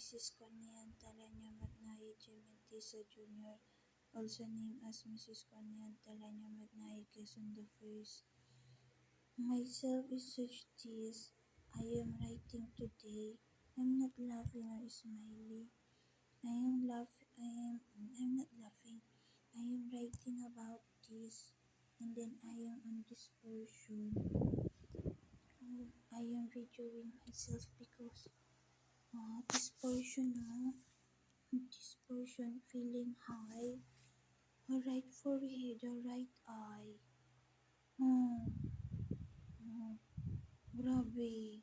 Mrs. Cornean Telena Magnaye Chimentiza Jr., also named as Mrs. Cornean Telena Magnaye Quezon the First. Myself is such this. I am writing today. I'm not laughing or smiling. I'm not laughing. I am writing about this, and then I am on this portion. I am videoing myself because this portion feeling high. Or right forehead or right eye. Grabe.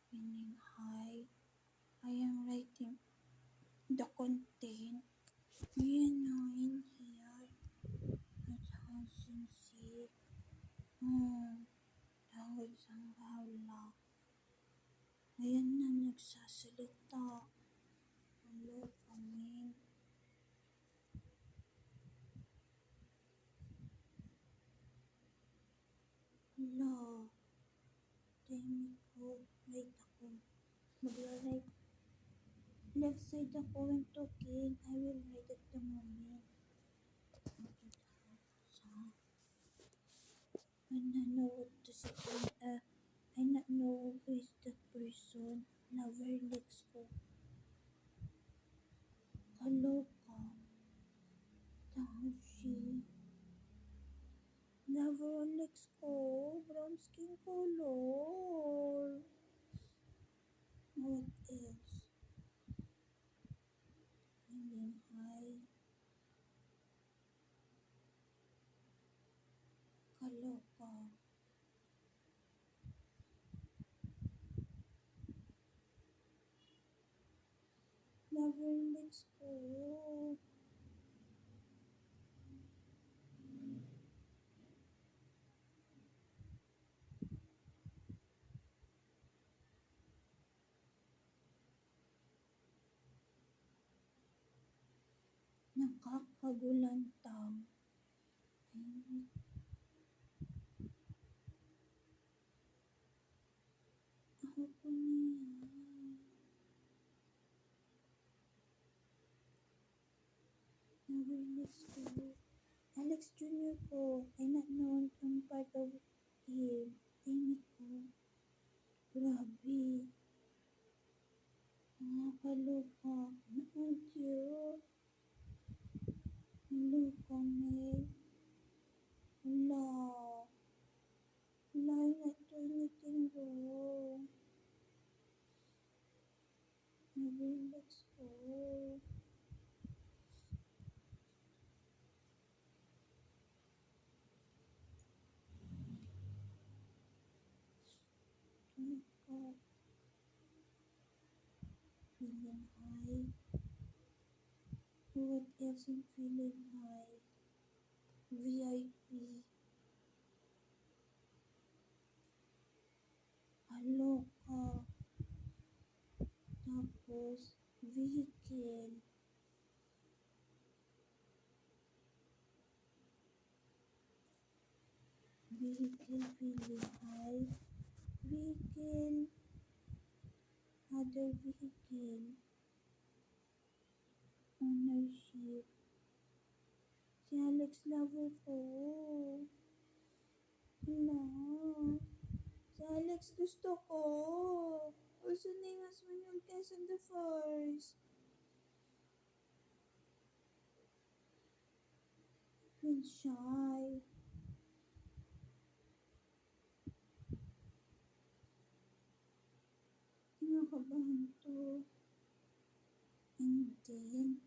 Feeling high. I am writing the content. In here. At Hansen C. Dahil sa hala. Ayan na nagsasalita. Hello, amin. Hala. Timing ko. Right ako. Magla-right. Left side ako when talking. I will write at the moment. I not know what to say. I not know who is that person. Lover Lex ko. Kaloka. Tashi. Lover Lex ko. Brown skin color. What else? Feeling high. Kaloka. Lover Lex ko. Nakakagulantang. Ako po niyan. Awareness ko. Alex Jr. ko. I not known ang part of him. Timid ko. Grabe. Nakakaloka. Thank you. Loka me. Wala. Wala, I not do anything wrong. Relax ko. Tumig ko. Feeling high. What else in feeling high? VIP. Aloka. Tapos, vehicle. Vehicle feeling high. Vehicle. Other vehicle. Ownership. Si Alex lover ko. Wala. Si Alex gusto ko. Also named as Manuel Quezon the First. Feel shy. Kinakabahan to. And then,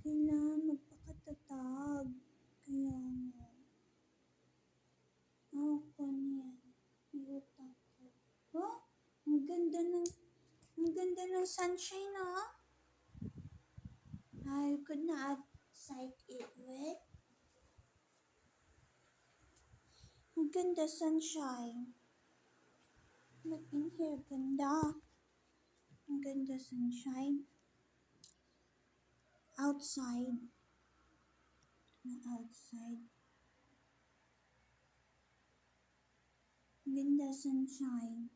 kailangan magpakatatag. Kaya nga. Ako niyan. May utak ko. Oh, ang ganda ng sunshine, ah. I could not sight it with. Ang ganda sunshine. But in here, ganda. Ang ganda sunshine. Outside. Na outside. Ganda sunshine.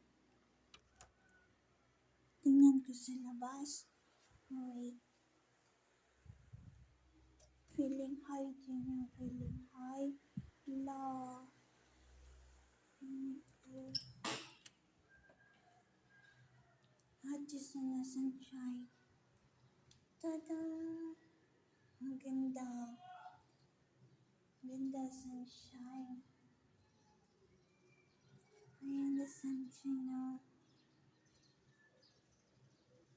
Tingnan ko sa labas. Wait. Feeling high din yung feeling high. La. Hot is na sunshine. Tada! Ang ganda. Ganda sunshine. Ayan the sunshine now.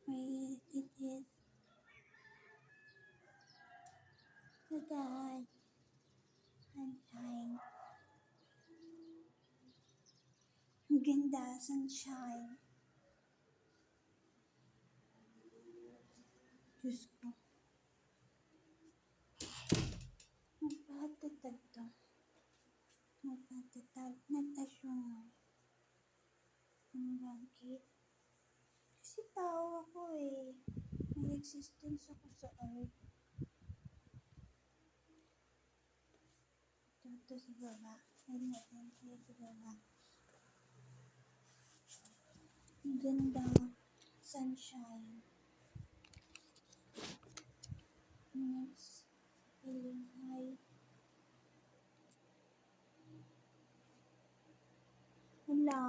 Wait, it is. Tada! Sunshine. Ang ganda sunshine. Diyos ko. Magpahatatag to. Magpahatatag. Nag-assume. Bakit? Kasi tao ako eh. May existence ako sa earth. Ito sa baba. Ayun natin. Ayun sa baba. Ang ganda. Sunshine. Next. Feeling high. Wala.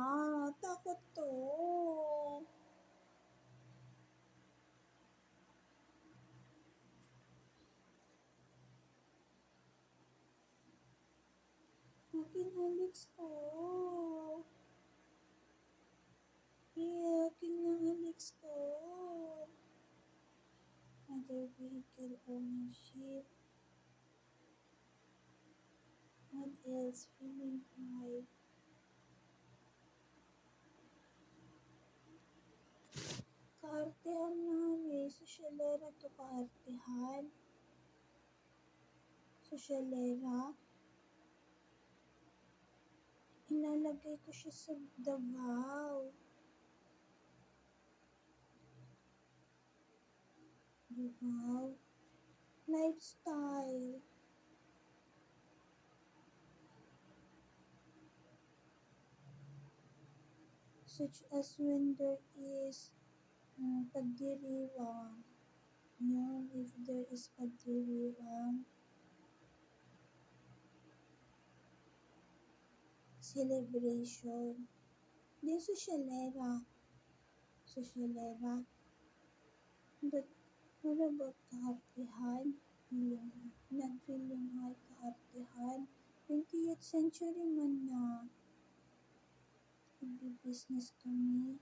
Takot to. Akin Alex ko. Akin ng Alex ko. Other vehicle ownership. What else? Feeling high. Kaartehan namin. Sosyalera to kaartehan. Sosyalera. Ilalagay ko siya sa Davao. Davao. Lifestyle. Such as when there is pagdiriwang. Yun, if there is pagdiriwang. Celebration. Then sosyalera. Sosyalera. But what about kaartehan? Nag-feeling high kaartehan. 20th century man na. Nag-business kami.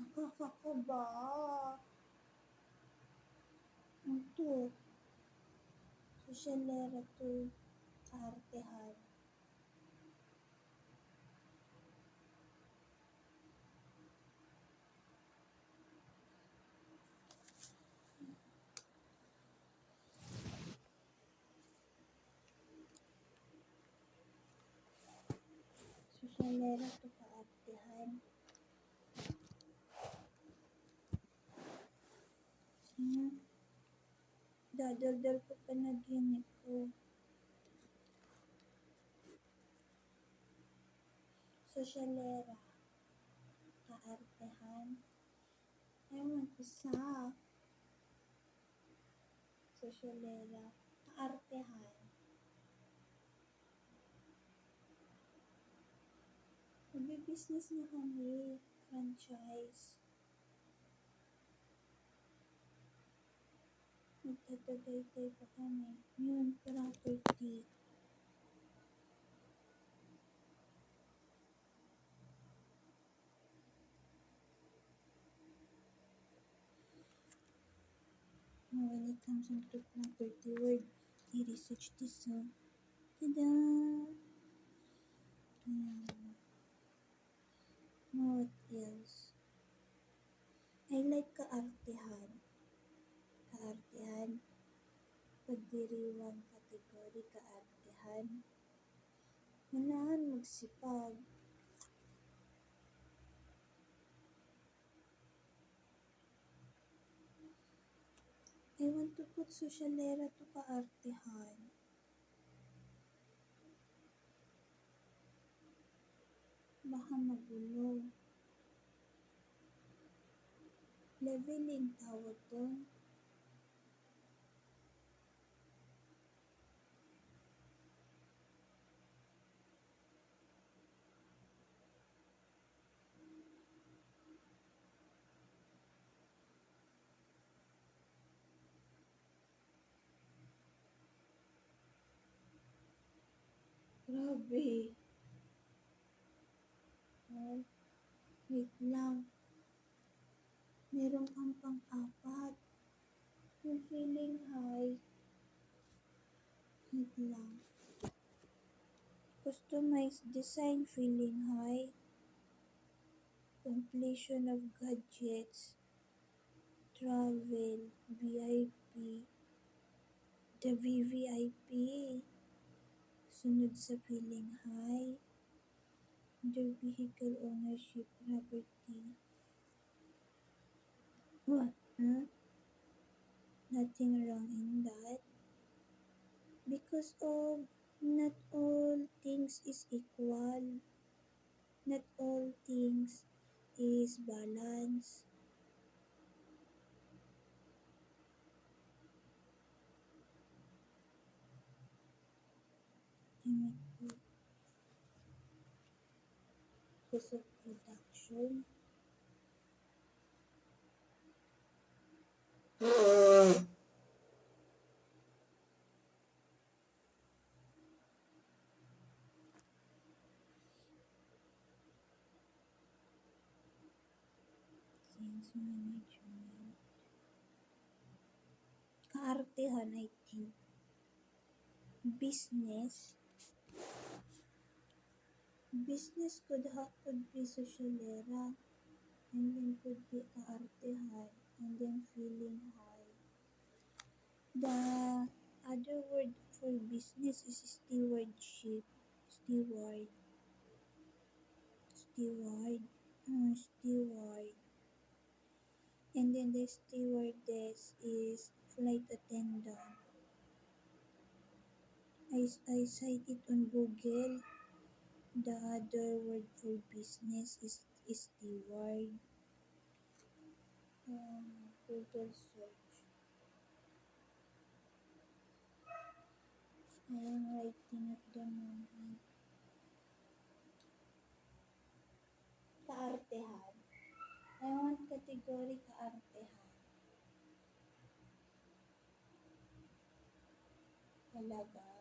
Nakakakaba. Ito. Sosyalera to kaartehan. Sosyalera to kaartehan. Dadaldal ko pa naginip ko. Sosyalera. Kaartehan. Ewan, isa. Sosyalera. Kaartehan. Magbe-business na kami. Franchise. Magtatagaytay pa kami. Yun, property. When it comes into property word, i-research this. Tada! What else? I like kaartehan. Kaartehan. Pagdiriwang kategory kaartehan. Ganahan magsipag. I want to put sosyalera to kaartehan. Baka magulo. Leveling tawag doon. Grabe. Oh, wait lang. Meron kang pang-apat. Yung feeling high. Wait lang. Customized design feeling high. Completion of gadgets. Travel. VIP. The VVIP. Sunod sa feeling high. The vehicle ownership property. What? Huh? Nothing wrong in that. Because of not all things is equal. Not all things is balance. Because of production. Sales management. Kaartehan, I think. Business. Business could be socialera. And then could be kaartehan. And then feeling high. The other word for business is stewardship. Steward. Steward. Steward. And then the stewardess is flight attendant. I cited on Google. The other word for business is steward. Google search. I am writing at the moment. Kaartehan. I want category kaartehan. Talaga.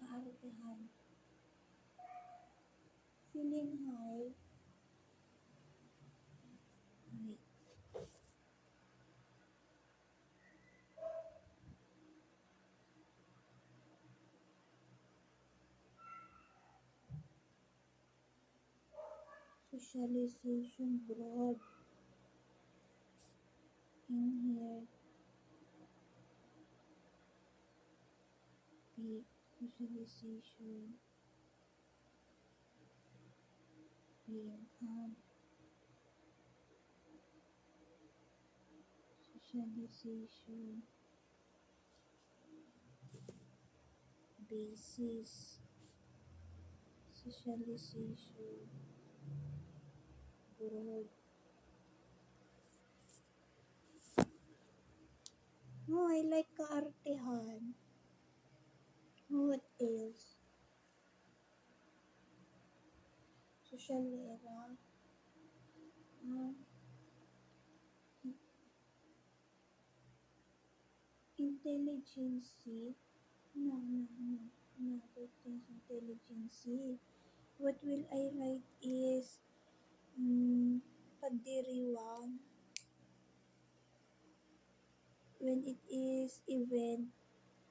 Kaartehan. Feeling high. Wait. Socialization broad. In here. P. Socialization. Being socialization. Basis. Socialization. Broad. Oh, I like kaartehan. What else? Social era. Intelligence. No, that is intelligence. What will I write is pagdiriwang. When it is event,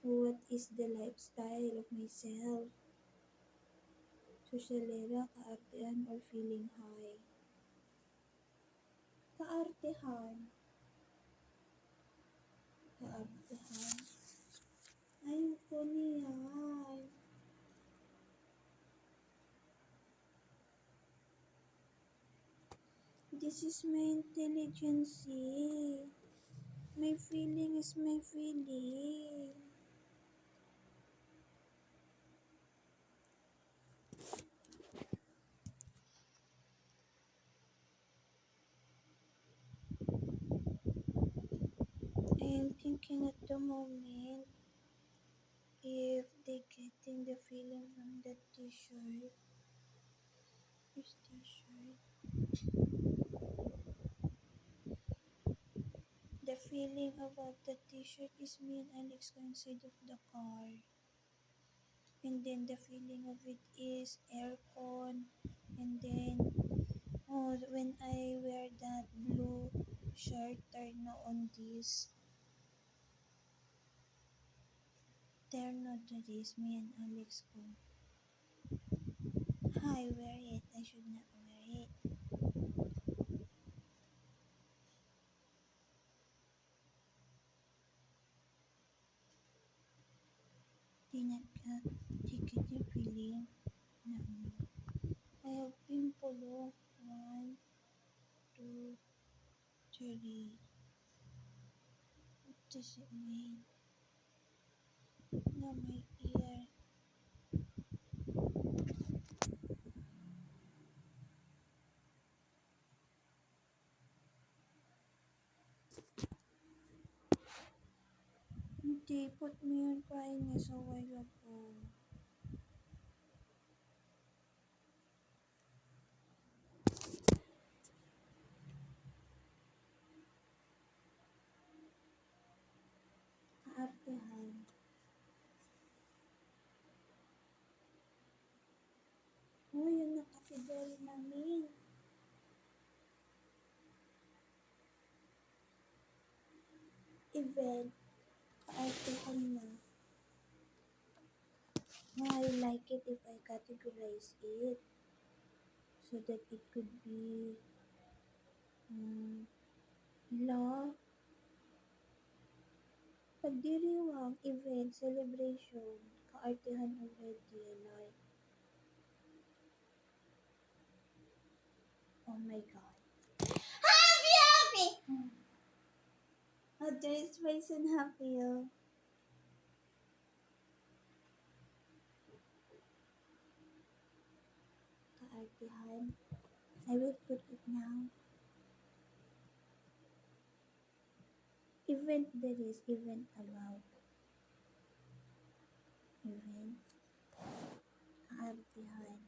what is the lifestyle of myself? Sosyalera, kaartehan, or feeling high? Kaartehan. Kaartehan. Ayoko niyan. This is my intelligence. My feeling is my feeling. thinking at the moment if they getting the feeling from the t-shirt. This t-shirt. The feeling about the t-shirt is me and Alex go inside of the car. And then the feeling of it is aircon. And then, oh, when I wear that blue shirt, turn on this. Turn on to this, me and Alex go. I wear it. I should not wear it. Di not ka ticket yung feeling na I have pimple. Oh. 1, 2, 3. What does it mean? Na my ear. Hindi, put me on crying is a while ago. Kaartehan. Oh, yun na category namin. Event. Kaartehan na. Oh, I like it if I categorize it. So that it could be law, pagdiriwang, event, celebration, kaartehan already, like, oh my god. Happy! Oh, there's face and happy, oh. Kaartehan. I will put it now. Event, there is event about. Event. Kaartehan.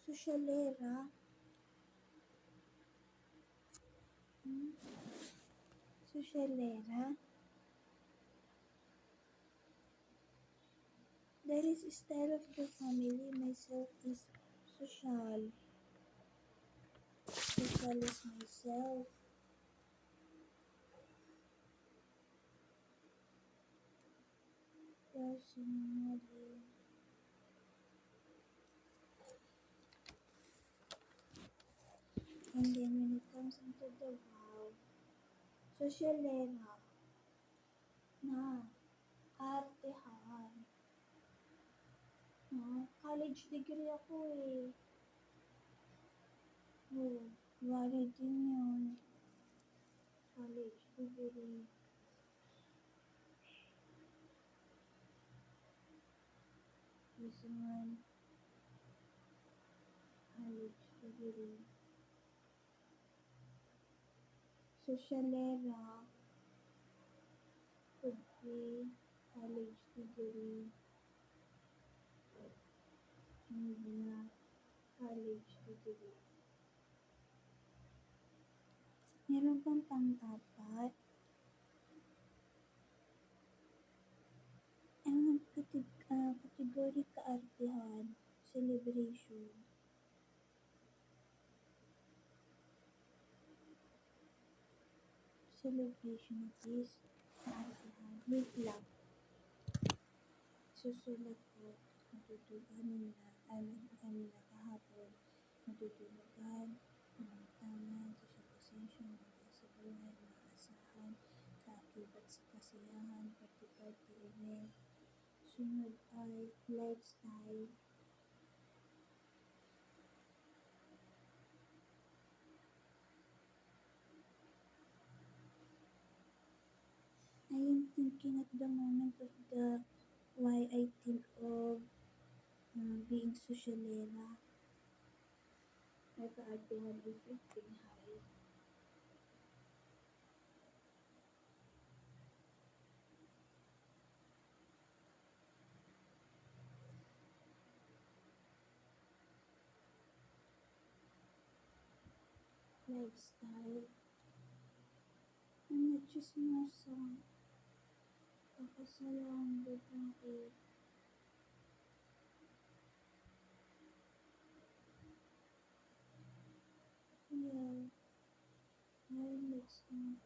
Sosyalera. Sosyalera. There is style of the family. Myself is social. Social is myself. Personally. And then when it comes into the vow, sosyalera na kaartehan. College degree ako eh. Oh, valid din yun. College degree. This one, college degree. Sosyalera could be college degree. Hindi na college degree. Meron pang pang-apat. Ang kategory kaartehan, celebration. Celebration is kaartehan. Wait lang. Susulat ko. Matutulugan na. Amin na kahapon. Matutulugan. Taman. Social ascension. Mga sa buhay. Mga asahan. Kaakibat sa kasiyahan. Party-party event. Sunod ay lifestyle. I am thinking at the moment of the why I think of being sosyalera. Ay, kaartehan ay freaking high. Lifestyle. Ang chismosa. Kakasalang babae. Yeah. Ay, next one.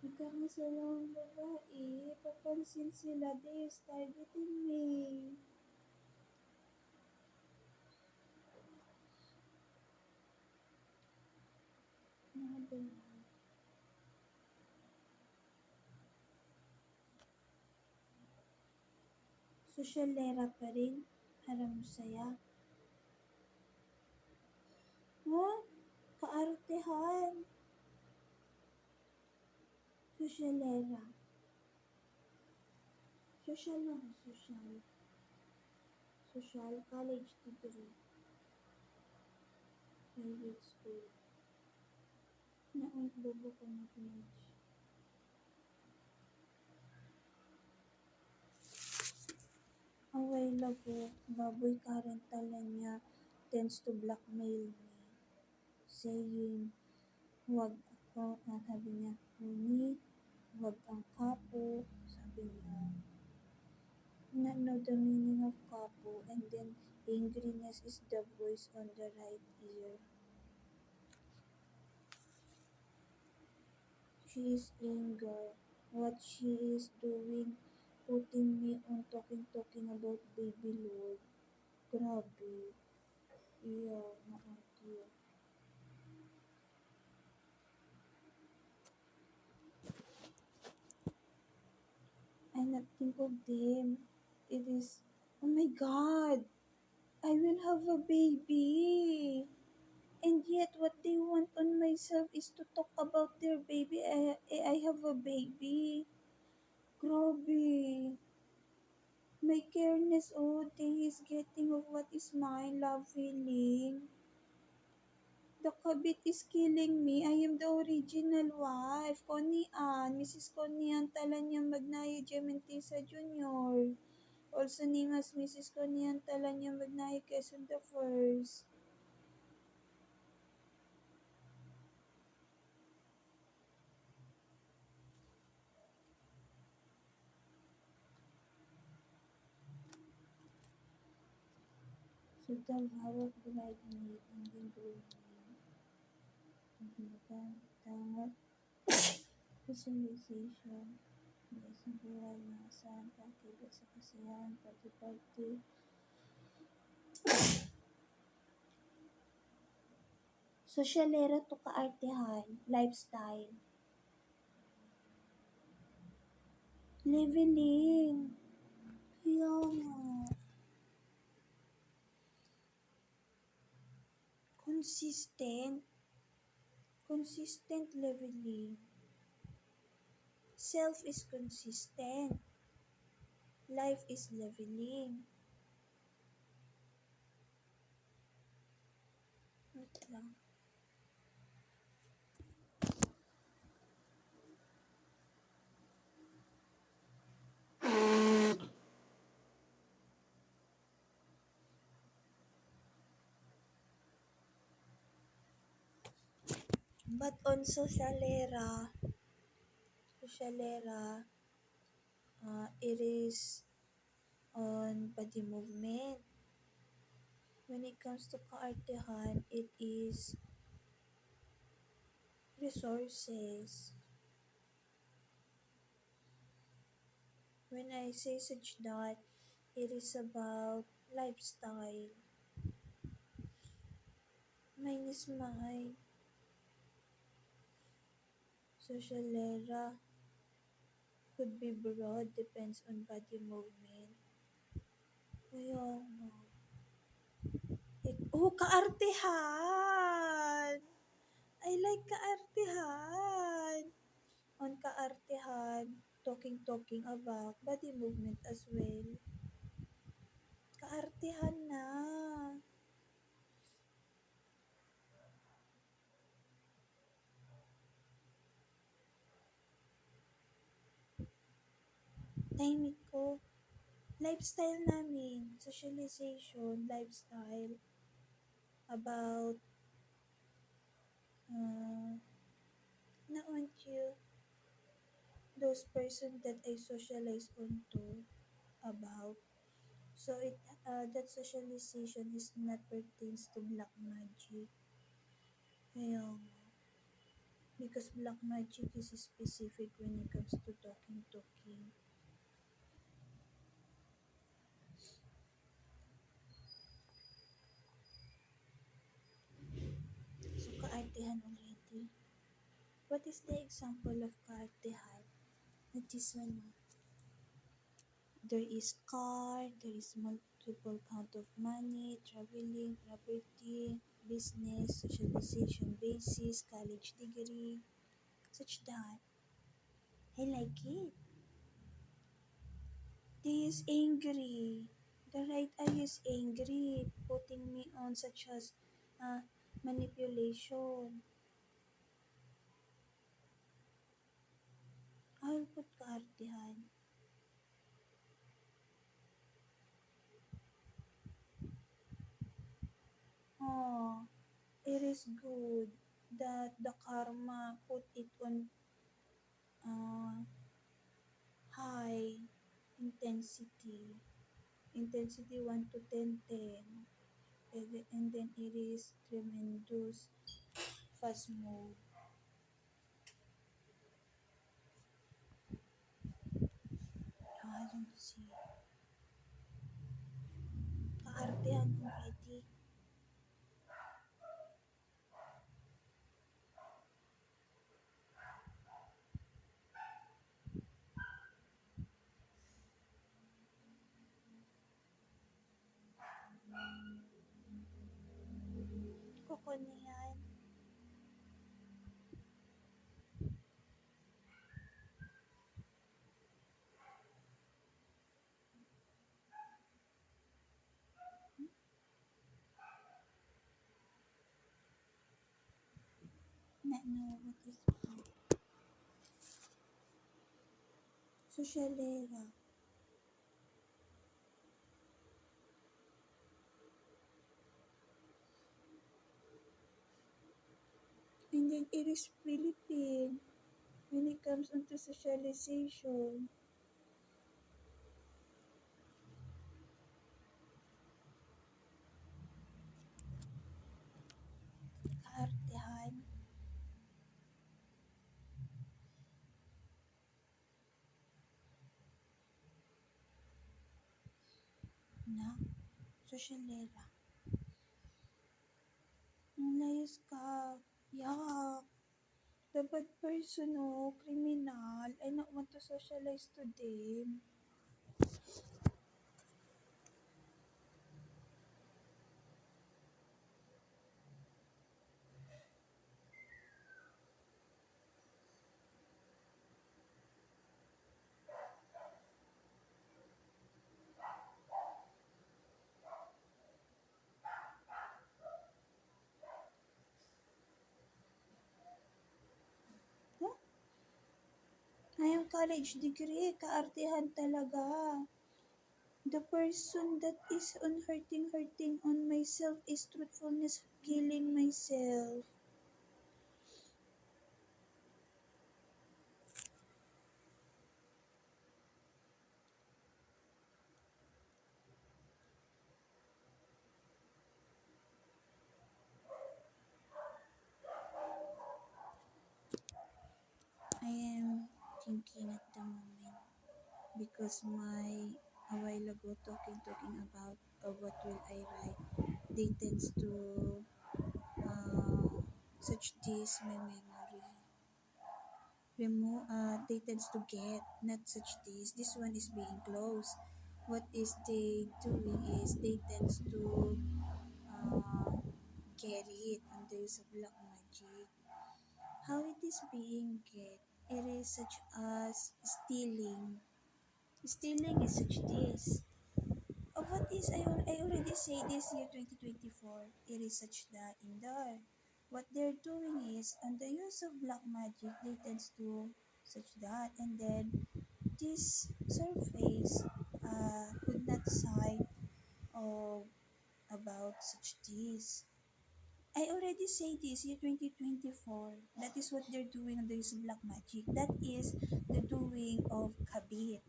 Nagkakasalawang babae. Papansin sila. They is targeting me. Another one. Sosyalera pa rin. Haram saya. Ha? Kaartehan. Sosyalera. Social lang. Social. Social. College degree. Private school. Naon bobo ko mag-match. Away labo. Baboy current tala niya tends to blackmail me. Saying, wag ako, sabi niya, Uni, wag ang kapo, sabi niya. Not know the meaning of kapo, and then angriness is the voice on the right ear. She is anger. What she is doing, putting me on talking about baby Lord. Grabe. Iya, naantyo. I not think of them. It is, oh my God, I will have a baby. And yet, what they want on myself is to talk about their baby. I have a baby. Grabe. My careness, oh, they is getting of what is mine, love feeling. The kabit is killing me. I am the original wife. Connie Ann, Mrs. Connie Ann Talanya Magnayo Gementisa Jr. Also named as Mrs. Connie Ann Talanya Magnayo Quezon the First. So the hawak bridesmaid and then groomsmaid. Tangat visualization. Sa buhay na asahan, pagkibat sa kasiyahan, party-party. Sosyalera to kaartehan, lifestyle. Leveling. Kaya nga. Consistent. Consistent leveling. Self is consistent. Life is leveling. Wait lang. But on Sosyalera, it is on body movement. When it comes to kaartehan, it is resources. When I say such that, it is about lifestyle. Mine is mine. Sosyalera could be broad, depends on body movement. Kaya nga. Kaartehan! I like kaartehan. On kaartehan, talking about body movement as well. Kaartehan na. Tahimik ko. Lifestyle namin, socialization, lifestyle, about, not want you, those person that I socialize onto, about. So that socialization is not pertains to black magic. Kaya nga, because black magic is specific when it comes to talking. So kaartehan already. What is the example of kaartehan? This one. There is car, there is multiple count of money, traveling, property, business, socialization basis, college degree, such that. I like it. They is angry. The right eye is angry, putting me on such as uh, manipulation. I'll put kaartihan. Oh, it is good that the karma put it on uh, high intensity. Intensity 1 to 10, 10. And then it is tremendous fast mode. I don't see. Kaartehan already. Koko na yan. Not know what is it. Socialera. And then it is Philippine. When it comes onto socialization. Kaartehan. Na. Socialera. Ang layas ka. Yak. The bad person, oh, criminal. I not want to socialize to them. Huh? Ngayong college degree, kaartehan talaga. The person that is on hurting on myself is truthfulness killing myself. I am thinking at the moment because a while ago talking about what will I write. They tends to search this my memory. They tends to get not such this. This one is being closed. What is they doing is they tends to uh, get it on the use of black magic. How it is being get It is such as stealing. Stealing is such this. Of what is I already say this year 2024. It is such that in there. What they're doing is on the use of black magic they tends to such that, and then this surface could not cite of about such this. I already say this year 2024. That is what they're doing on the use of black magic. That is the doing of kabit,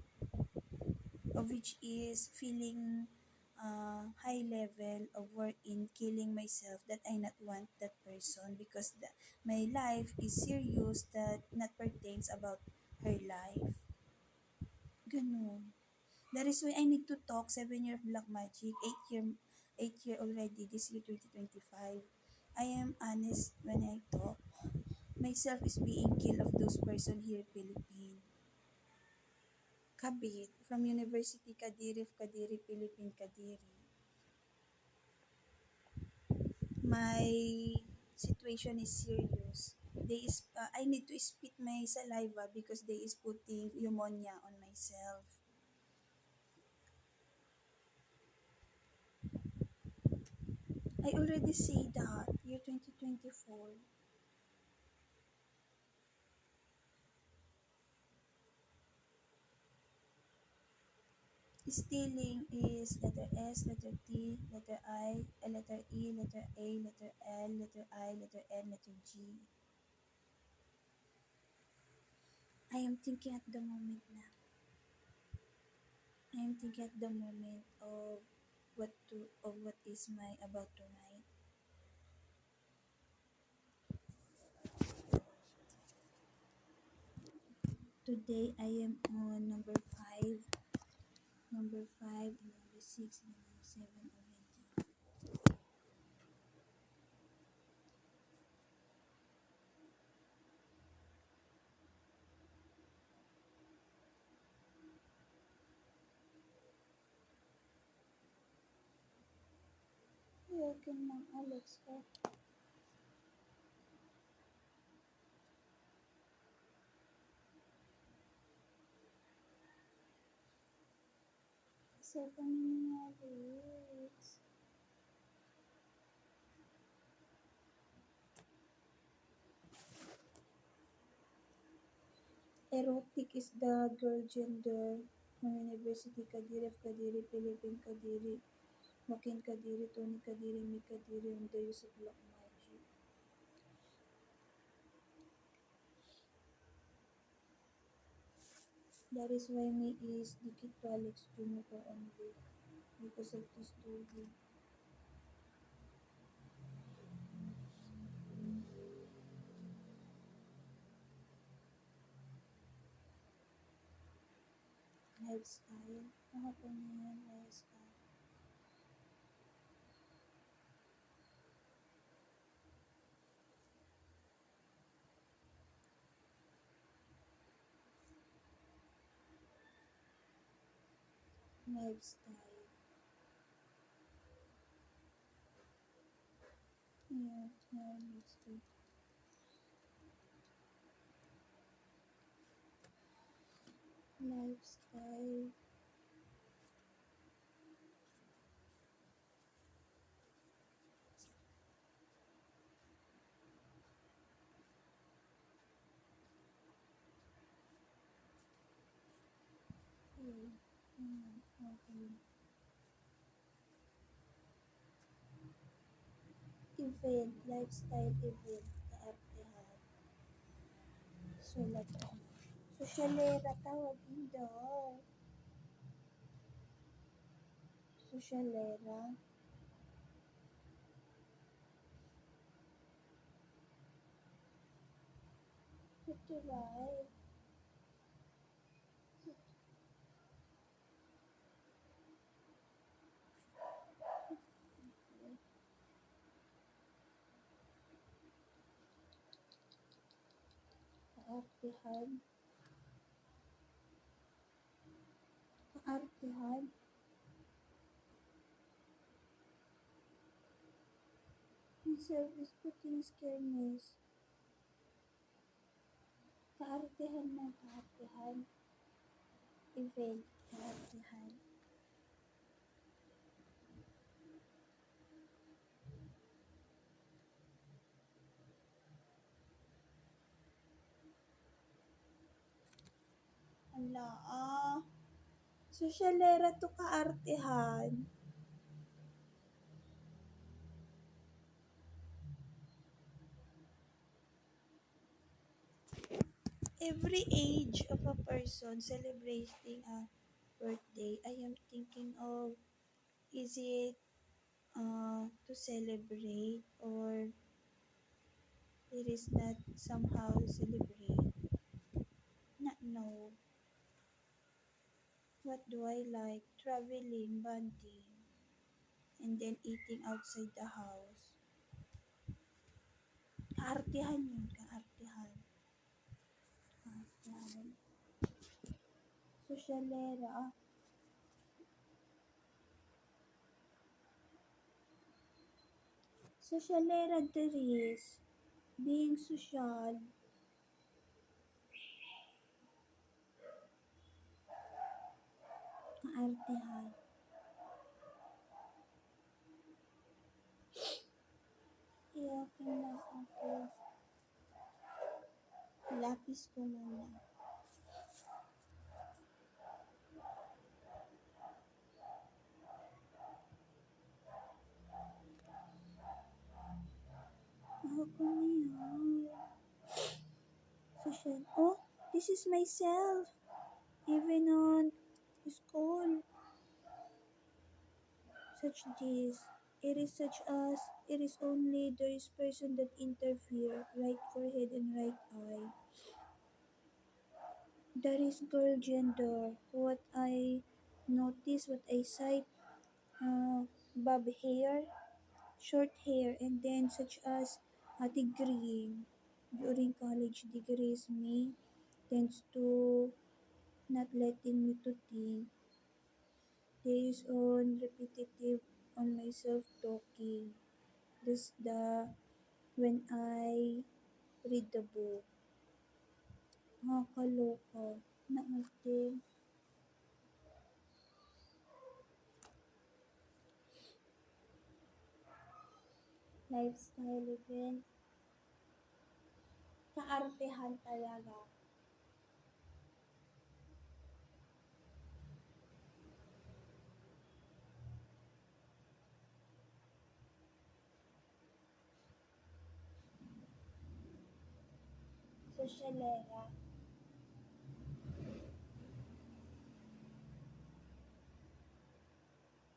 of which is feeling high level of work in killing myself that I not want that person because my life is serious that not pertains about her life. Ganun. That is why I need to talk 7 year of black magic, 8 year already this year 2025. I am honest when I talk. Myself is being killed of those person here in Philippines. Kabit from University Kadiri of Kadiri, Philippine Kadiri. My situation is serious. I need to spit my saliva because they is putting pneumonia on myself. I already say that year 2024. Stealing is letter S, letter T, letter I, letter E, letter A, letter L, letter I, letter N, letter G. I am thinking at the moment na. I am thinking at the moment of what is my about to write. Today I am on number 5, and number 6, and number 7 already. Yakin ng Alex ko. 7 na Alex. Erotic is the girl gender from University Kadiri of Kadiri, Philippine Kadiri, Joaquin Kadiri, Tony Kadiri, Mi Kadiri, and the use of black magic. That is why me is dikit to Alex Jr. for only because of this story. Lifestyle. Kahapon na yan, lifestyle. Lifestyle. Yeah, yeah, lifestyle. Lifestyle. Okay. Okay. Event, lifestyle event, kaartehan. Sulat ko. Sosyalera tawagin daw. Sosyalera. Ito right. Kaartehan. Kaartehan. Yung service putting skirmish. Kaartehan na, kaartehan. Event, kaartehan. Ala, sosyalera to kaartehan. Every age of a person celebrating a birthday, I am thinking of, is it to celebrate, or it is not somehow celebrate? Not know. What do I like? Traveling, bonding, and then eating outside the house. Kaartehan yun, kaartehan. Kaartehan. Sosyalera. Sosyalera is being social. Kaartehan. Okay na, okay. Lapis ko muna. Ako na yan. Social. Oh, this is myself. Even on school. Such this. It is such as, it is only there is person that interfere, right forehead and right eye. That is girl gender. What I notice, what I cite, bob hair, short hair, and then such as a degree. During college degrees, me tends to not letting me to think. Days on repetitive on myself talking. This the when I read the book. Nakakaloka. Namaste. Lifestyle event. Kaartehan talaga. Sosyalera.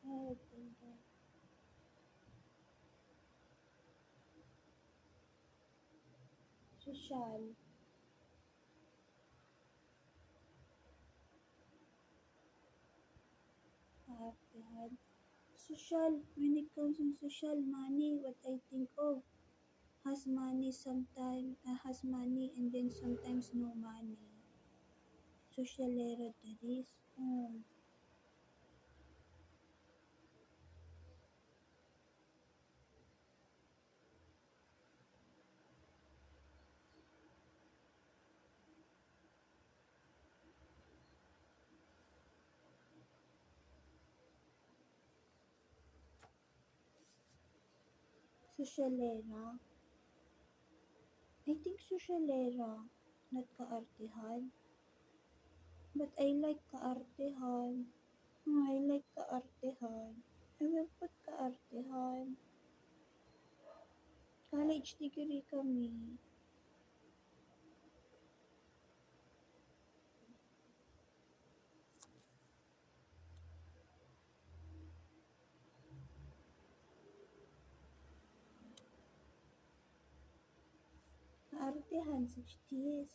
Ay, ganda. Sosyal. Kaartehan. Social. When it comes to social money, what I think of, has money sometimes, has money and then sometimes no money. Sosyalera that is. Sosyalera. I think sosyalera, not kaartehan. But I like kaartehan. I like kaartehan. I will put kaartehan. College degree kami. Kaartehan, such this.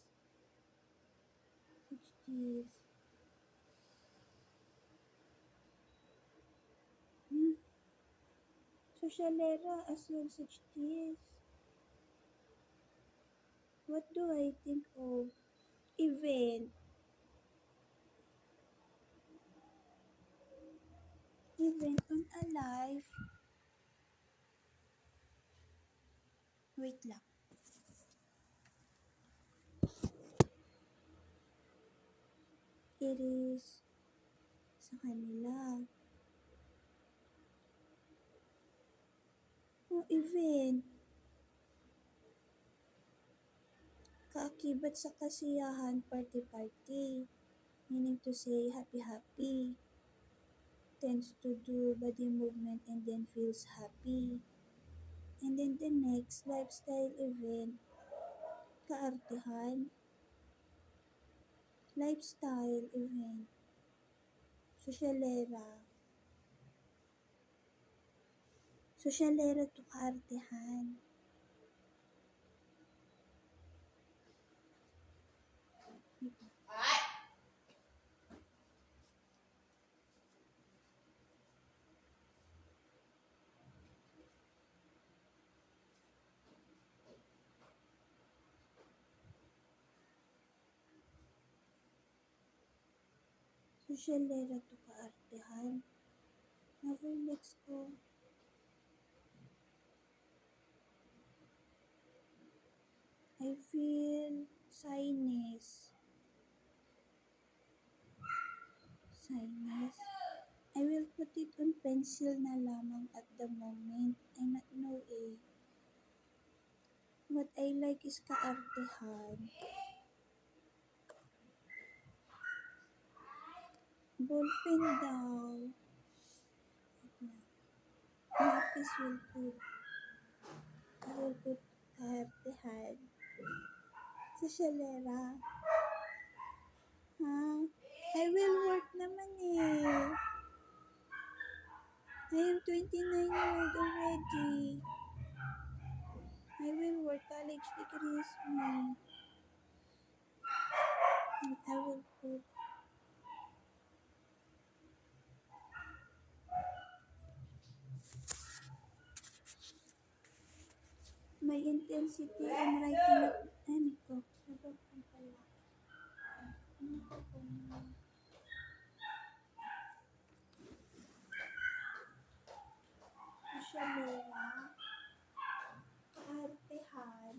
Such this. Hmm. Sosyalera as well, such this. What do I think of? Event. Event on a life. Wait lang. iris sa kanila. O event, kaakibat sa kasiyahan, party-party, meaning to say happy-happy, tends to do body movement and then feels happy. And then the next lifestyle event, kaartehan, lifestyle event, sosyalera. Sosyalera to kaartehan. Sosyalera to kaartehan. Okay, next ko. I feel shyness. Shyness. I will put it on pencil na lamang at the moment. I not know eh. What I like is kaartehan. Ballpen daw. Lapis will put. I will put kaartehan. Sosyalera. Ha? I will work naman eh. I am 29 years old already. I will work, college degree is me. And I will put my intensity on writing it. Ano ko? Nabagpan pala. Ano ko po na? Sosyalera. Kaartehan.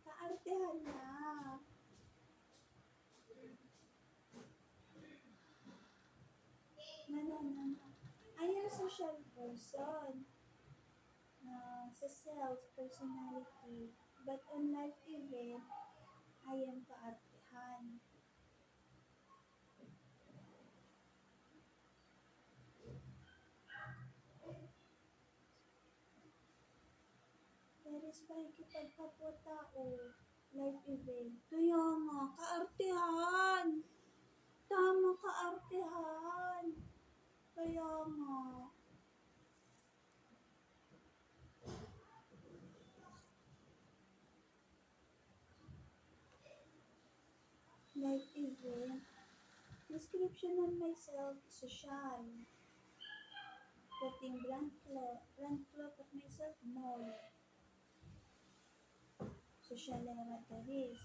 Kaartehan na. I am social person. Sa self, personality. But on life event, I am kaartehan. Pero sa pakikipagkapwa-tao, life event. Kaya nga, kaartehan! Tama, kaartehan! Kaya nga. Life event. Description on myself, social. Putting brand cloth of myself, mall. Sosyalera taris.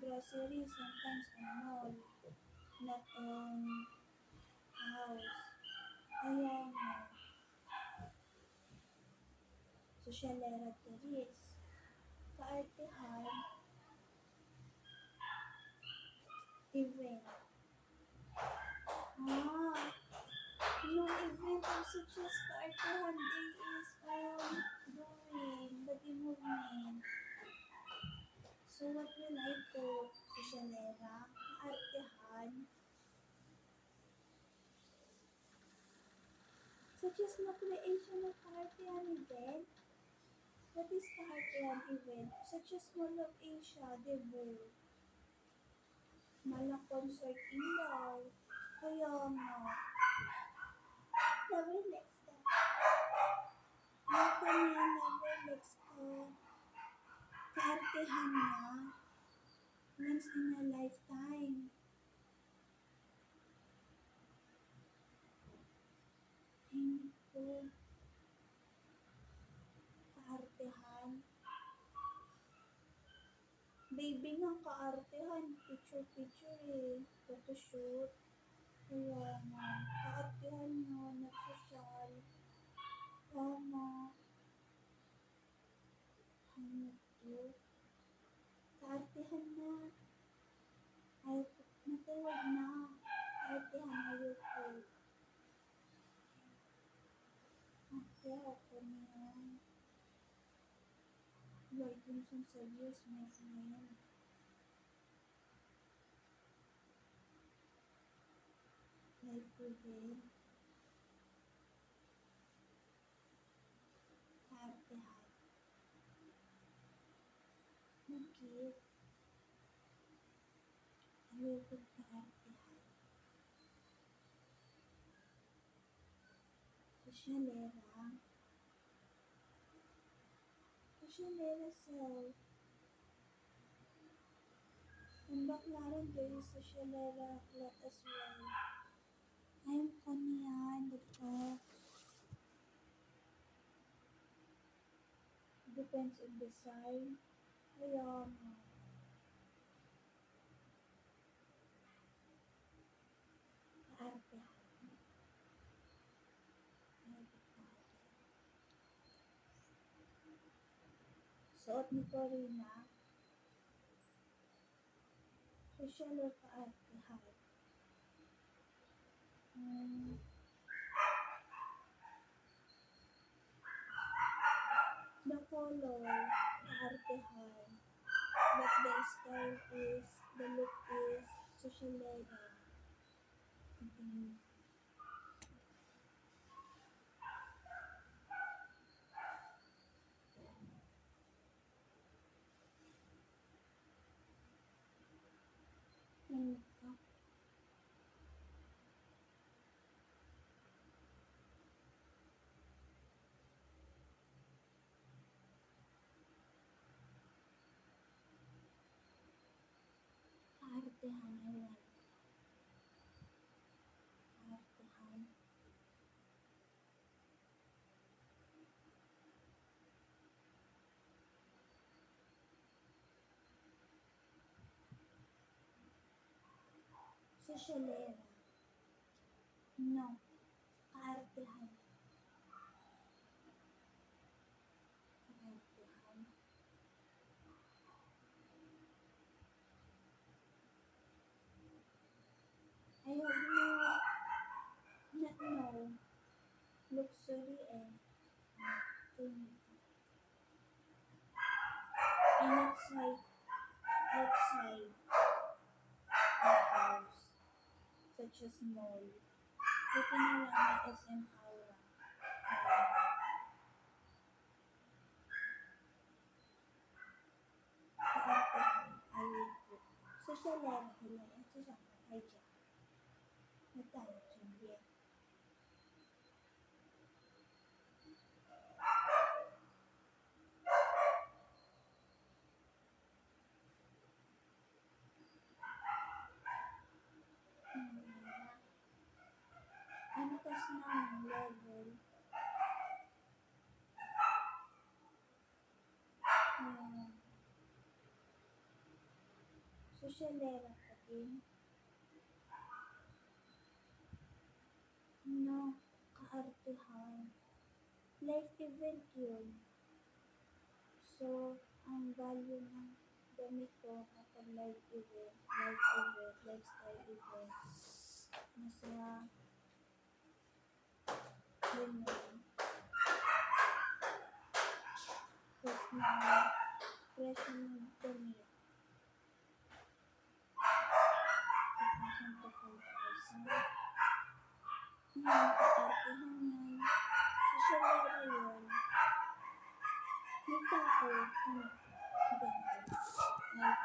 Groceries, sometimes on mall. Not on house. Kaya nga. Sosyalera taris. Kaartehan. Event. No event of such as kaartehan day is doing body movement. So what will I put? Sosyalera, kaartehan. Such as no creation of kaartehan event. What is kaartehan event? Such as Mall of Asia, Cebu. Mala concert daw. Kaya nga. Never next ka. Ano ka niya, never next ka. Kaartehan na. Once in a lifetime. Hindi ko. Kaartehan. Baby nga kaartehan. Picture eh. Photoshoot. Kaya nga. Kaartehan nga. Nag-social. Tama. Ano to? Kaartehan na. Ay, natawag na. Wait. Ate, ako niyan. Wait, dun sa years mo ngayon. Life event. Kaartehan. Nag-gift. Ayokong kaartehan. Sosyalera. Sosyalera self. Ang baklaran kayo sosyalera lot as well. Ayun ko niyan. Dito. Depends on the sign. Ayun. Kaartehan. Suot ni Corina. Social or kaartehan? The color, kaartehan. But the style is, the look is, sosyalera. Ito. Kaartehan, ayan. Kaartehan. Sosyalera. No. Kaartehan. Kaartehan. I have not know. Luxury and and outside the house, such as mall. Buti na lang may SM Aura. Kaartehan, ayun. Sosyalera, hilayan. Sosyalera, ay dyan. Magkano dyan? Ano kasi namin level? Sosyalera pa din. No, kaartehan. Life event yun. So, ang value ng gamit ko kapag life event, lifestyle event, nasa yun yun. Tapos na presyo ng gamit. 2,000 to 4,000. Yun, kaartehan yun. Sosyalera yun. May tao, ano, ganito. Like,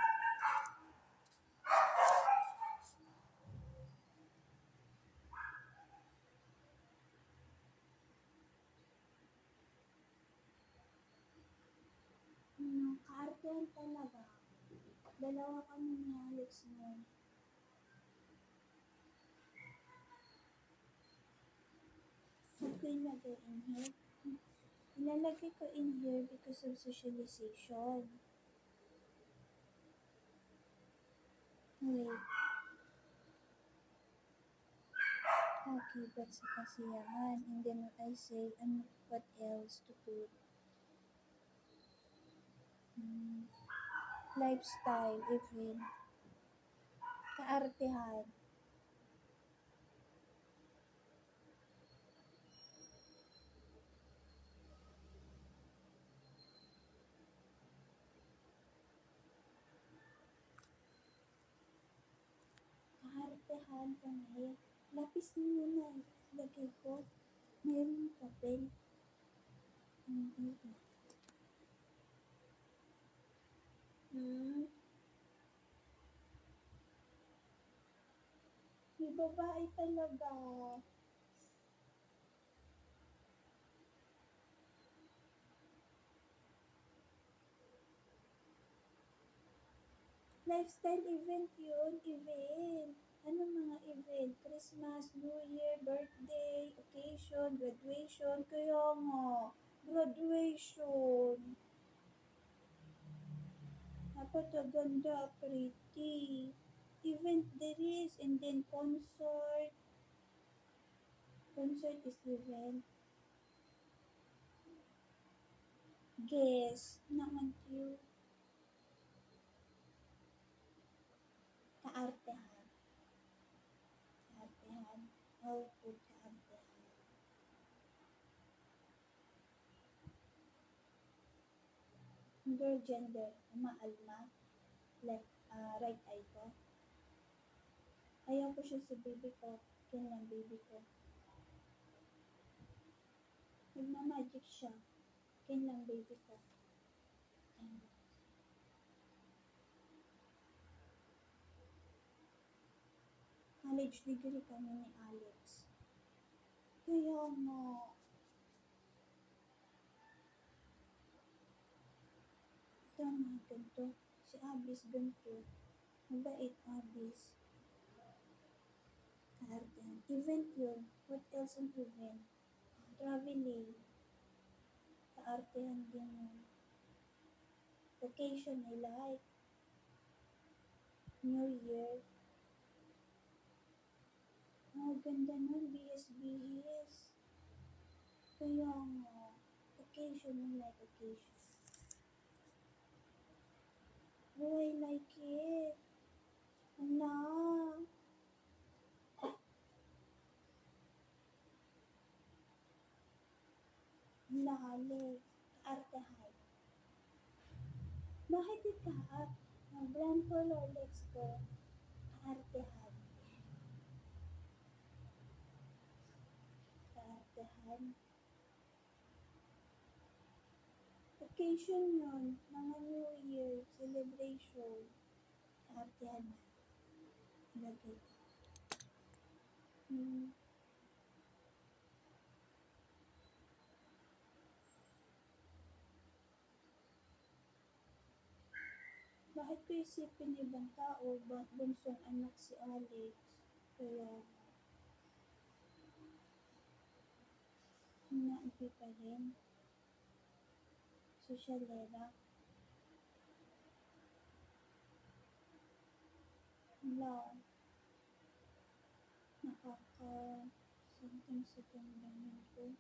kaartehan talaga. Dalawa kami ni Alex noon. Huwag ko ilagay in here. Ilalagay ko in here because of socialization. Wait. Okay, but sa kasiyahan. And then I say, what else to put? Lifestyle, event. Kaartehan. kaartehan kami. Lapis mo muna. Lagay ko. Mayroong papel. Hindi ba? Hmm. May babae talaga. Lifestyle event yun. Event. Ano mga event? Christmas, New Year, birthday, occasion, graduation. Kaya nga. Graduation. Napakaganda, pretty. Event there is. And then concert. Concert is event. Guess. Naman you. Kaartehan. Kaartehan. How could kaartehan? Girl gender. Umaalma. Left, right eye ko. Ayaw ko siya sa baby ko. Kin lang baby ko. Nagmamagic siya. Kin lang baby ko. Ayan. College degree kami ni Alex. Kaya nga. Tama ganito. Si Abis ganito. Mabait Abis. Kaartehan. Event yun. What else an event? Traveling. Kaartehan din yun. Vacation I like. New Year. Oh, ganda nun. BS. Kaya nga. Occasion I like occasion. Oh, I like it. Ala. Ala, Alex. Kaartehan. Bakit ikaat? Brand ko Rolex ko. Kaartehan. Kaartehan. Occasion yun. Mga New Year. Celebration. Kaartehan na. Ilagay ko. Hmm. Bakit ko isipin ibang tao? Bunsong anak si Alex. Kaya, hindi pa rin. Sosyalera. Wala. Nakaka something sa damdamin ko.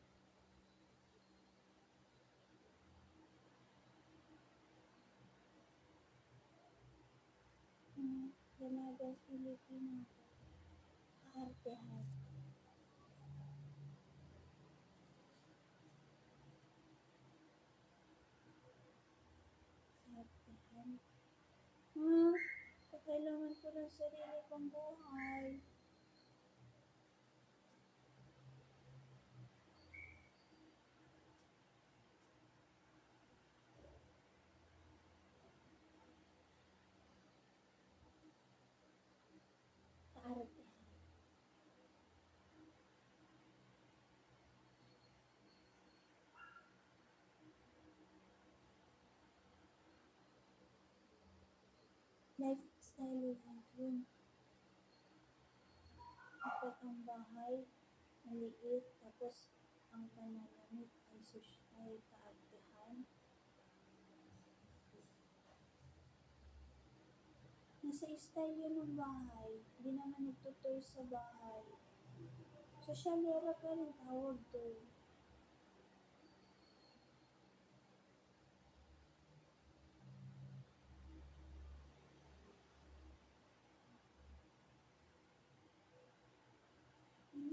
Dalagang Pilipino ako. Kaartehan. Kaartehan. Kailangan ko ng sarili kong buhay. Kaartehan. Lifestyle event yun. Kapag ang bahay, maliit, tapos ang pananamit ay kaartehan. Nasa style yun ng bahay. Hindi naman nagtutour sa bahay. Sosyalera pa rin tawag doon.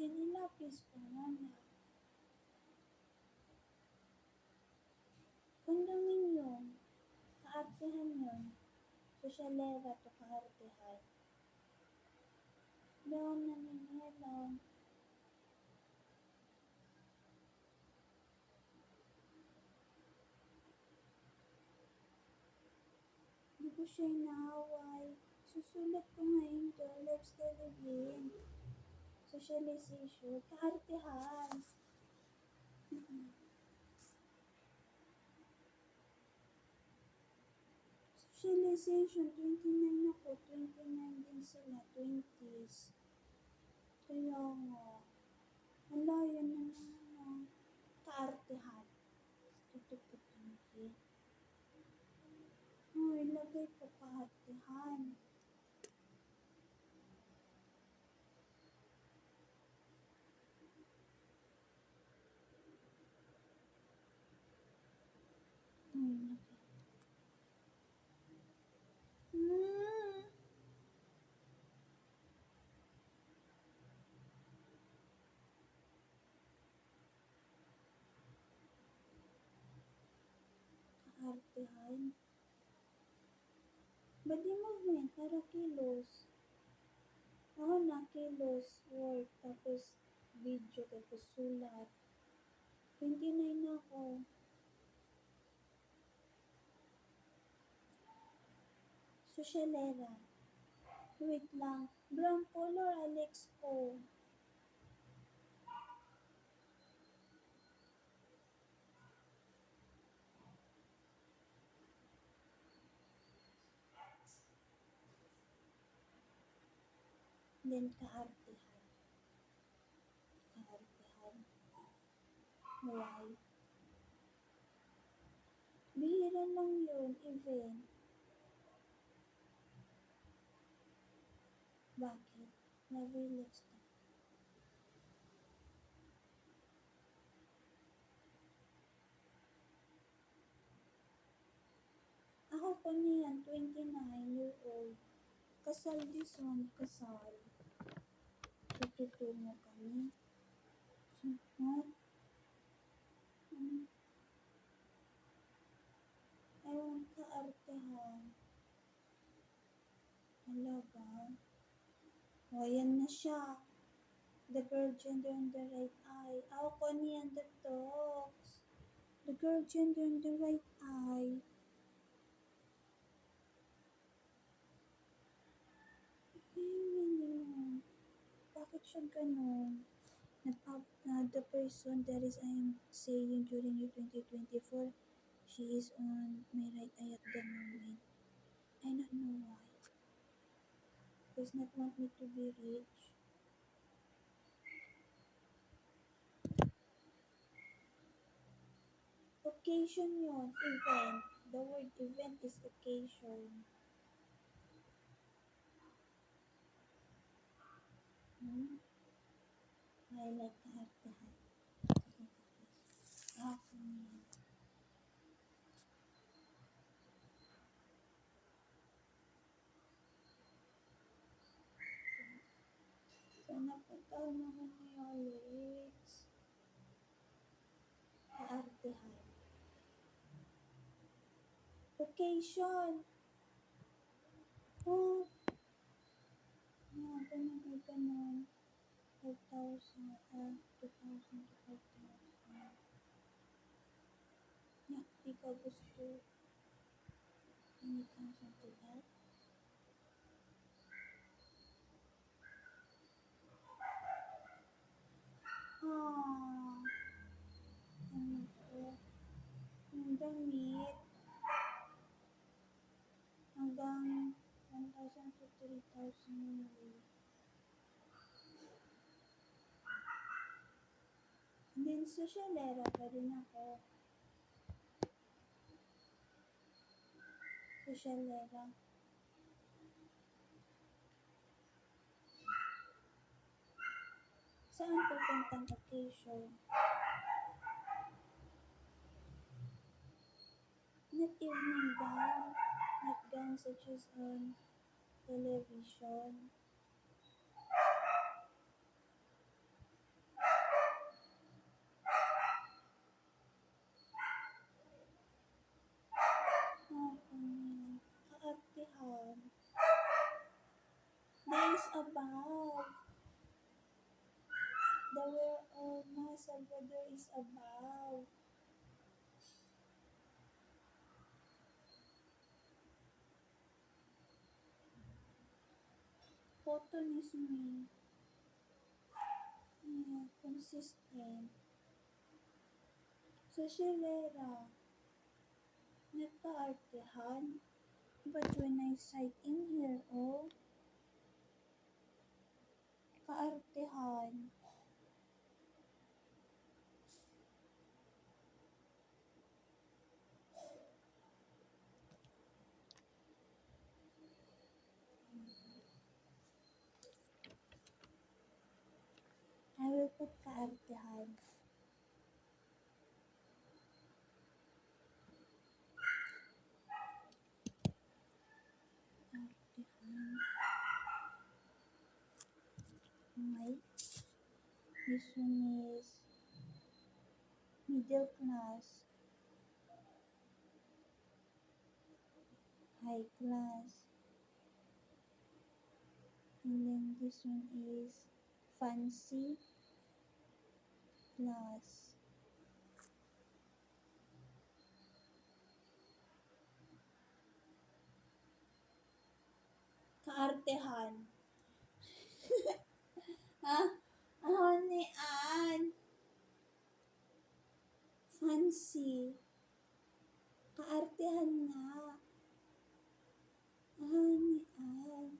Hindi nilapis pa naman. Condominium. Kaartehan yun. Sosyalera to kaartehan. Doon naninelo. Di ko siya inaaway. Susulat ko ngayon to, lifestyle event. Socialization, kaartehan. Socialization, 29 ako, 29 din sila, 20s. Kaya nga, wala yun na naman, kaartehan. Tutupot yun. Oh, ilagay ko kaartehan. Kaartehan. Body movement, para kilos. Ako na, kilos, work, tapos video, tapos sulat. 29 na ako. Socialera. Wait lang. Brown color, Alex ko. Then, kaartehan. Kaartehan. Why? Bihira lang yun, event. Bakit? Na-relax ka. Ako po niyan, 29-year-old. Kasal this one, kasal. Tututungo kami. Ha? Ewan ka, artehan. Wala ba? O, ayan na siya. The girl gender on the right eye. Ako ko niyan, the talks. The girl gender on the right eye. Bakit siya ganun? The person that is I'm saying during year 2024, she is on my right eye at the moment. I don't know why. Does not want me to be rich. Occasion yun, event. The word event is occasion. I like kaartehan. Ako niyan. Sana punta naman ni Alex. Kaartehan. Occasion. Oh. Ganun. 5,000, 2,000 to 5,000. Yeah, di ka gusto. Any thousand to that? Ano to? Yung damit. Hanggang 1,000 to 3,000 only. And then, socialera pa rin ako. Socialera. Saan pupuntang occasion? Not evening gown. Not gown such as on television. Kaartehan. Days above. where Salvador is above. Photonism. Yeah, consistent. Sosyalera. Nagka-artehan. But when I cite in here, kaartehan. I will put kaartehan. Artehan. Okay. This one is middle class, high class, and then this one is fancy class. Kaartehan. Ha? Ahonian. Fancy. Kaartehan nga. Ahonian.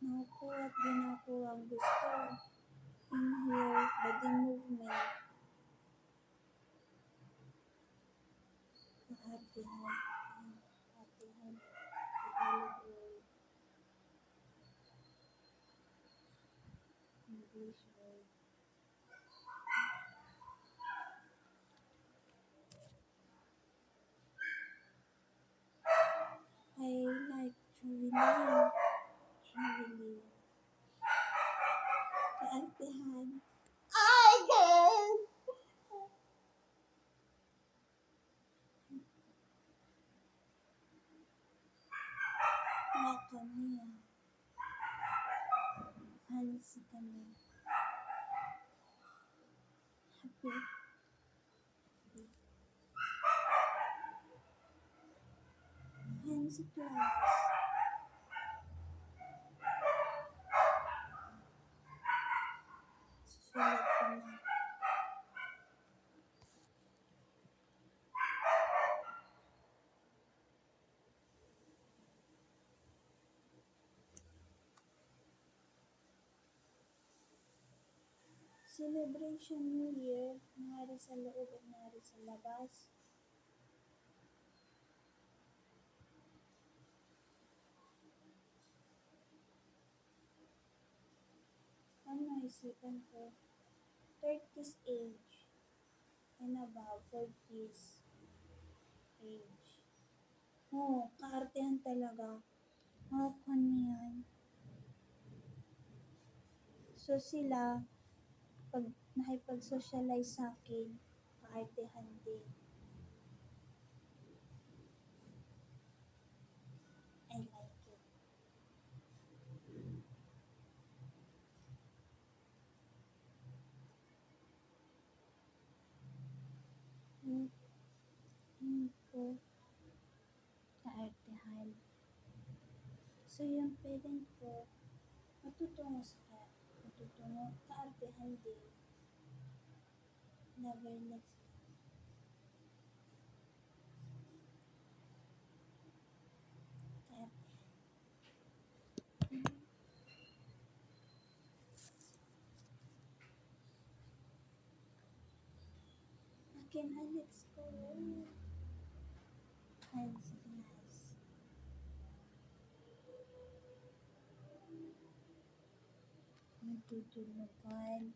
Naku, at di na ako ang gusto. In here, body movement. Kaartehan. Kaartehan. Tagalog word. English word. I like traveling. Traveling. Kaartehan. Ay, girl! Mga kami Fancy kami. Happy. Fancy class. Susulat ko na. Celebration New Year. Nangyari sa loob at nangyari sa labas. Ano naisipan ko? 30s age and above 40s age. Kaartehan talaga. Kaniyan. So sila, pag nakipag-socialize sa akin, kaartehan din. I like it. Ko, kaartehan. So yung parent ko, matutungo, kaartehan din. Never next. Kaartehan. Akin Alex ko. Fancy class. Natutulugan.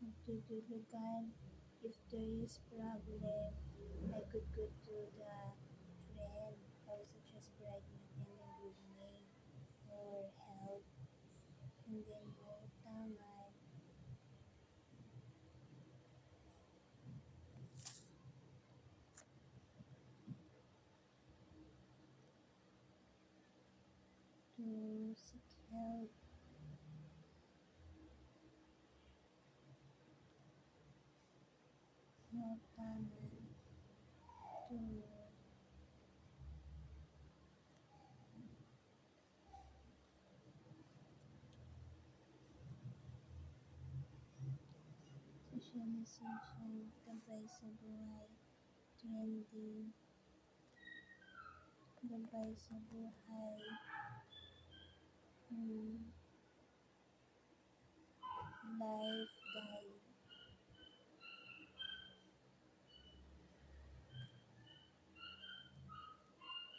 Natutulugan. If there is problem, I could go to the friend or such as bridesmaid and then with me or help. to seek help, mautanan to social messaging, gabay sa buhay, trending, gabay sa buhay, hmm, life guide,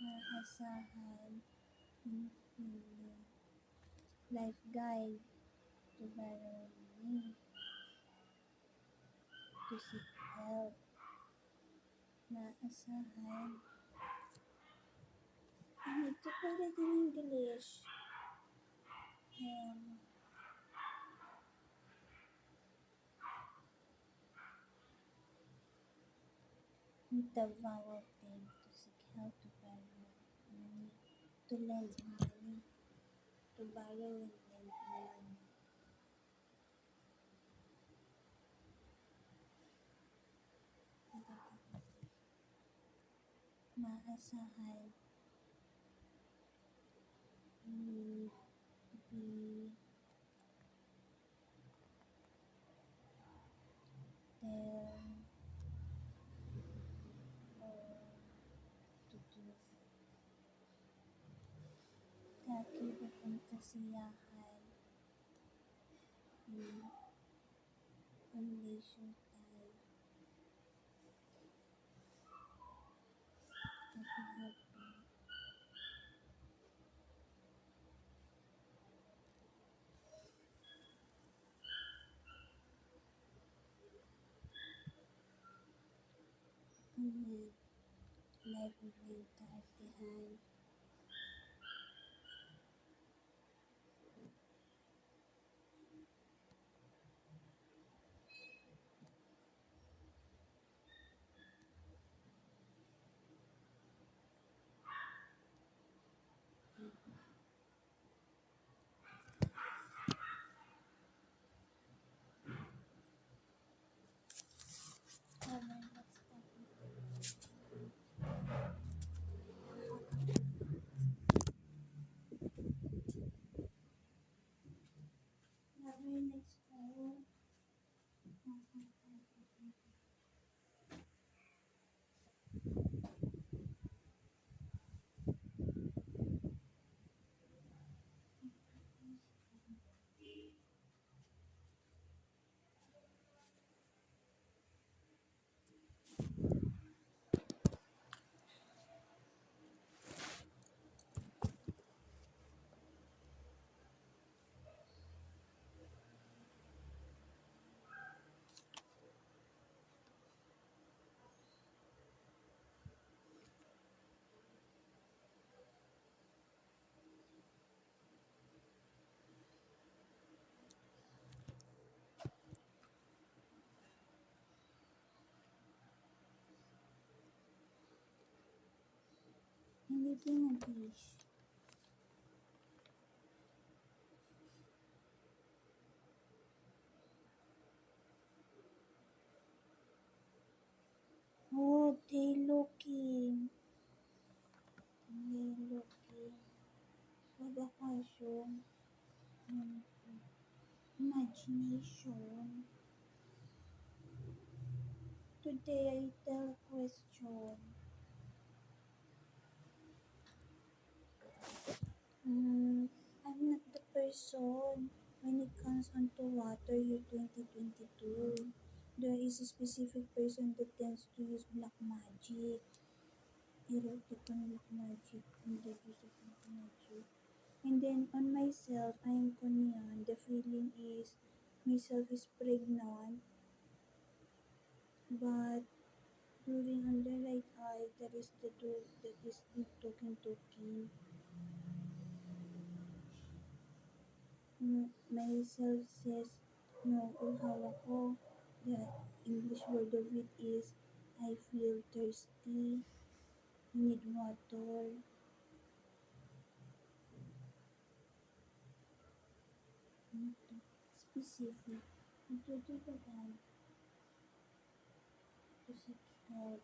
maasahan, hindi, life guide, to borrow money, to seek help, maasahan, ito pala din English, the vowel thing, to seek help, to borrow money, to lend money, to borrow and lend money, maasahan, be, tell, or to do, kakibot ang kasiyahan, on leisure time, happy, life event, kaartehan, next time. Hindi English. Oh, they looking. They looking. Magkakasyon. Imagination. Today I tell question. I'm not the person when it comes onto water year 2022. There is a specific person that tends to use black magic. Erotic black magic. Hindi use of black magic. And then on myself, I am kunyan. The feeling is myself is pregnant. But during on the right eye, there is the door that is talking. Myself says, no, uhaw ako. The English word of it is, I feel thirsty, need water. Specific. Nagtutulagan. To seek help.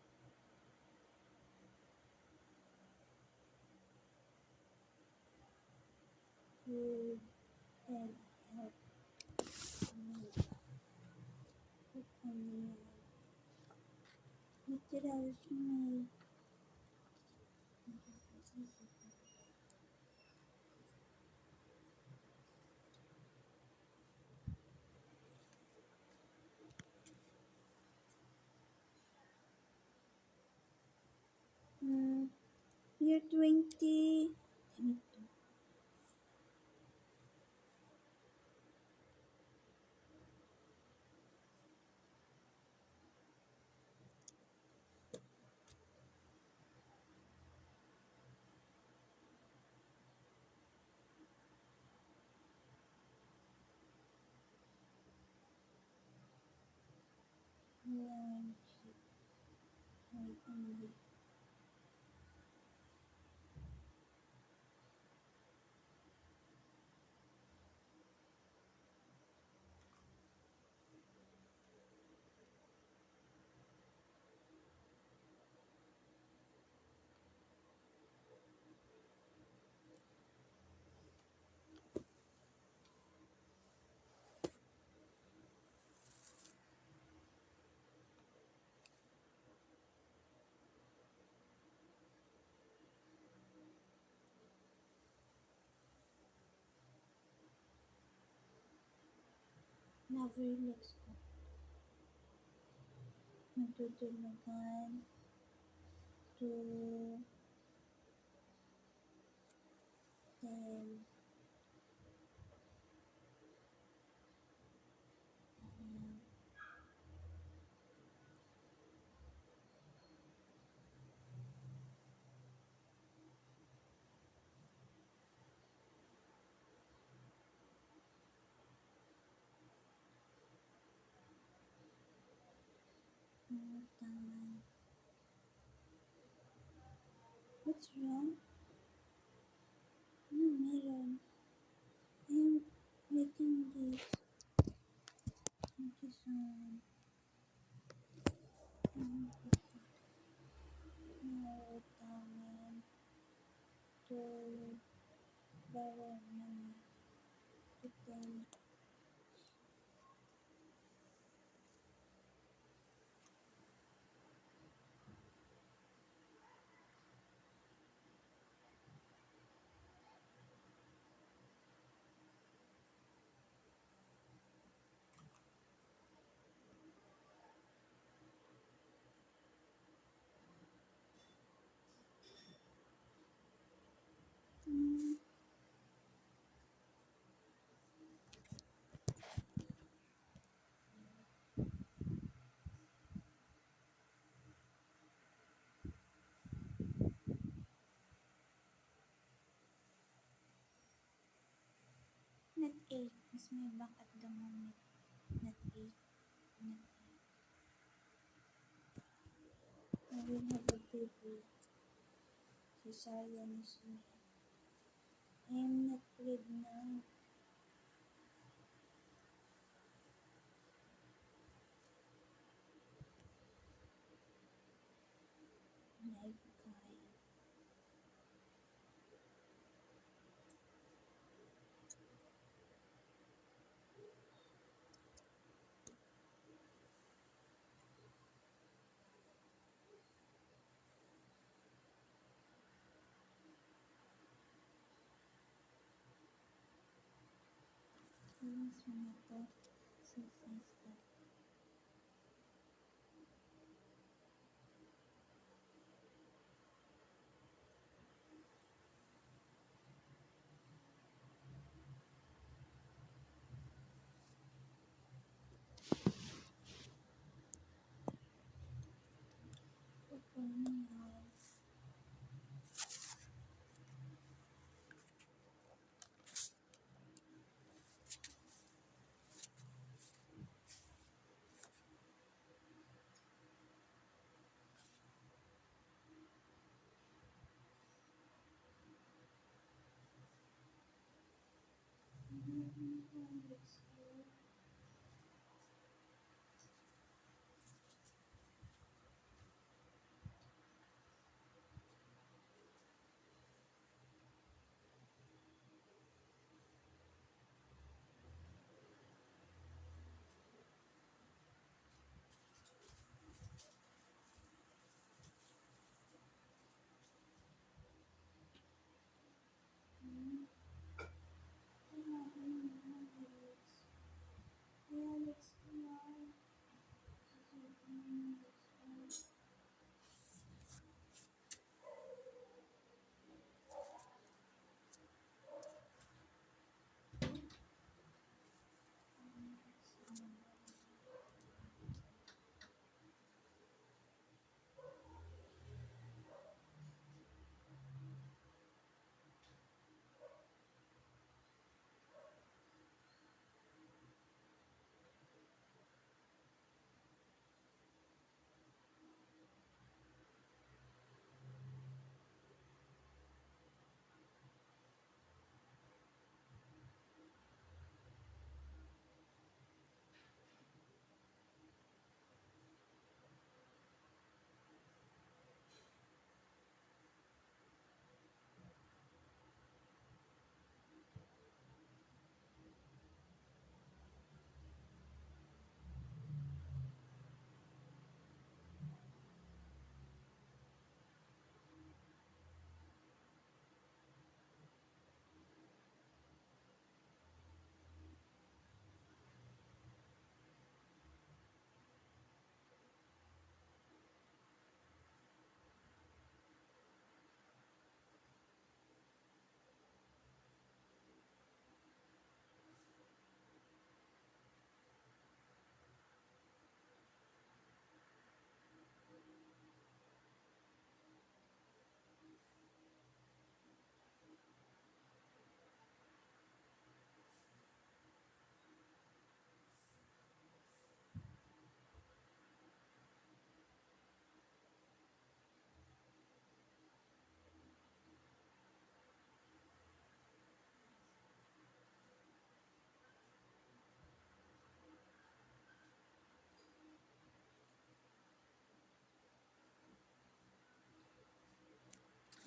To and help me. Put only Natural may year 20 lang wait only. Na-relax ko. Nagtutulagan to then tangan. What's wrong? Ano meron? I'm making this. Thank you so much. No, tangan. To borrow money. To then not 8 is my back at the moment. Not 8. Not 8. I will have a baby. Cesarean is me. I am not pregnant. Knife guy. Feelings mo na to. So sensitive. Open my eyes.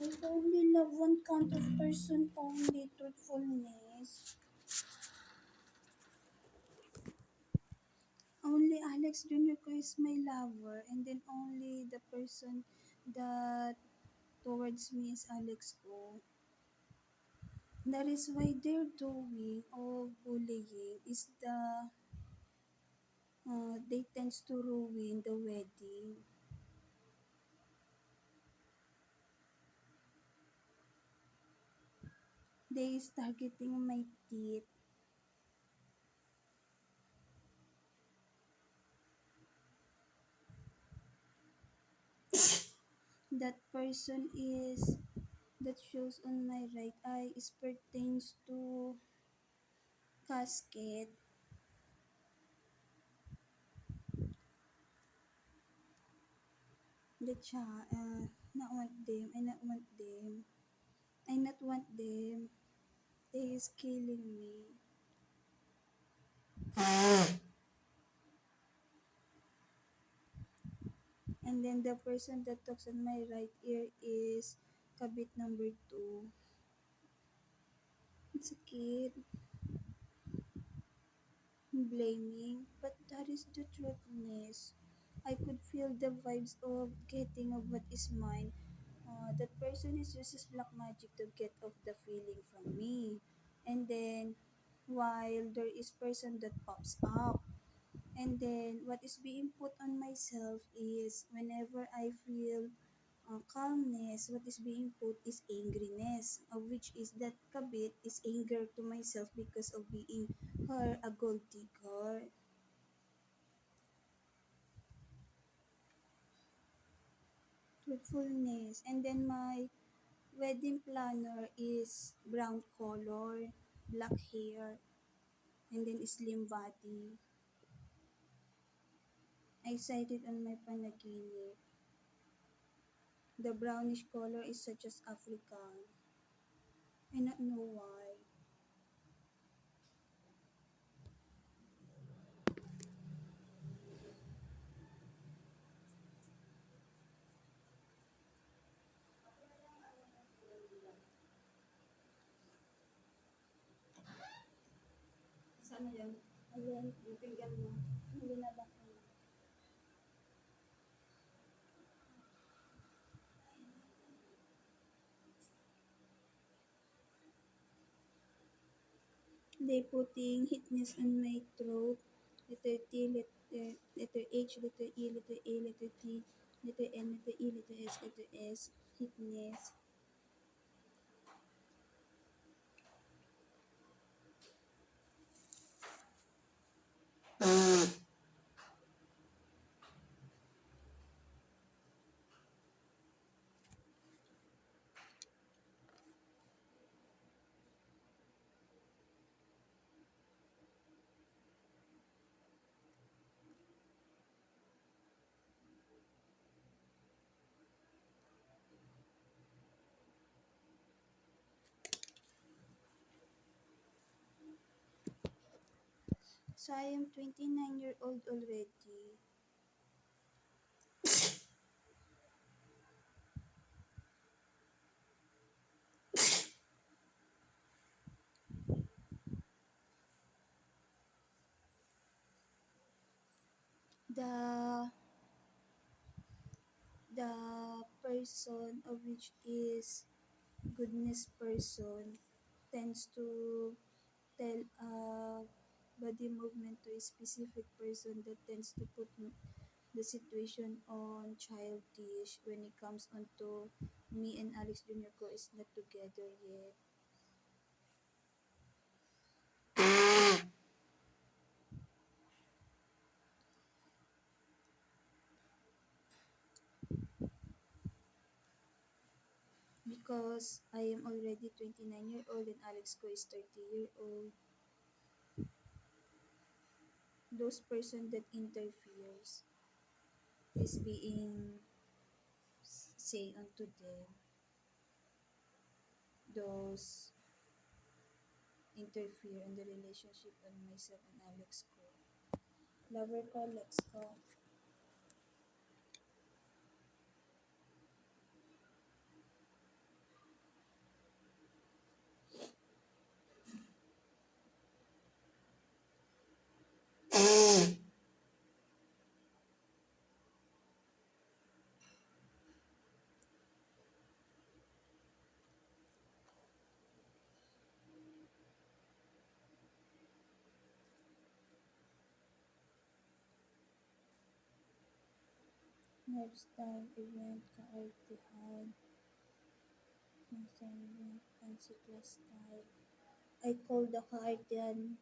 I only love one kind of person only, truthfulness. Only Alex Junior ko is my lover, and then only the person that towards me is Alex ko. That is why their doing of bullying is they tends to ruin the wedding. They is targeting my teeth. That person is that shows on my right eye is pertains to casket. The not want them. I not want them. I not want them. They is killing me. And then the person that talks on my right ear is kabit number two. It's a kid blaming, but that is the truthness. I could feel the vibes of getting of what is mine. That person is uses black magic to get off the feeling from me. And then while there is person that pops up, and then what is being put on myself is whenever I feel calmness, what is being put is angriness, of which is that kabit is anger to myself because of being her a gold digger, truthfulness. And then my wedding planner is brown color, black hair, and then slim body. I cited on my panaginip. The brownish color is such as African. I not know why. ano yun? Alin? Yung pinggan mo. Hindi na ba? They putting hotness on my throat. Letter T, letter H, letter E, letter A, letter T, letter N, letter E, letter S, letter S. Hotness. So I am 29-year-old already. The person of which is goodness person tends to tell a body movement to a specific person that tends to put the situation on childish when it comes onto me and Alex Jr. Ko is not together yet. Because I am already 29-year-old and Alex Ko is 30-year-old. Those person that interferes is being say unto them, those interfere in the relationship on myself and Alex Ko. Lover ko, Lex ko. Lifestyle event, kaartihan, event, fancy class style. I call the kaartihan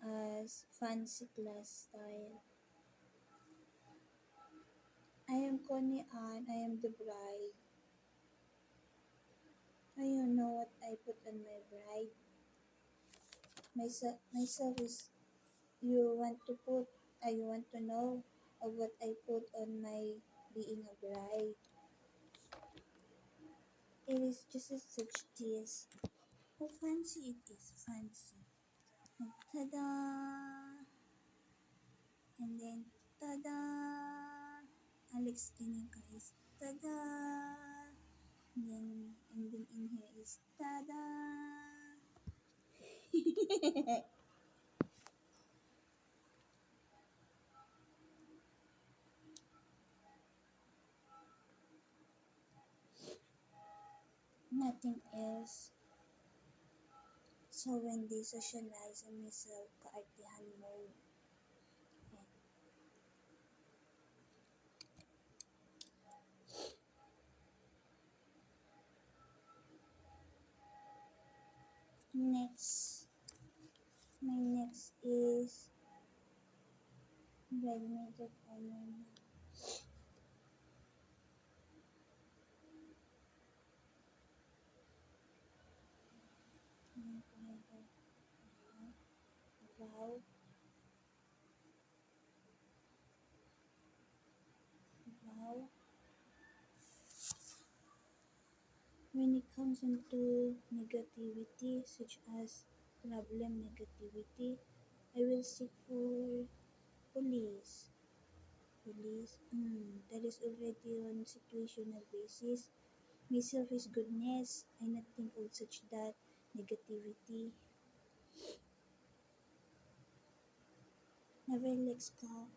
as fancy class style. I am Connie Ann, I am the bride. I don't know what I put on my bride. Myself is, you want to put, you want to know of what I put on my being a bride. It is just as such this. How fancy it is, fancy. And ta-da! And then, ta-da! Alex Kininka is ta-da! And then in here is ta-da! Nothing else. So when they socialize and myself, kaartihan mode. Next, my next is bridesmaid of honor. Vow. Vow. When it comes into negativity, such as problem negativity, I will seek for police. Police, that is already on situational basis. Myself is goodness. I not think of such that negativity. Ever Lex ko.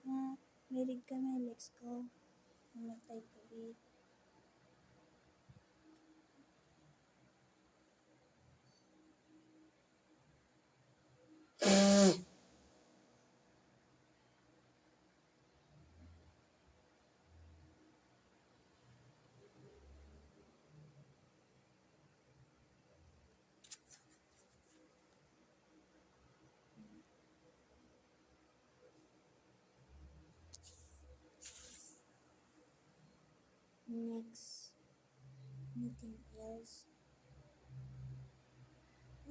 Marig kami Lex ko. Mamatay ko eh. Next, anything else?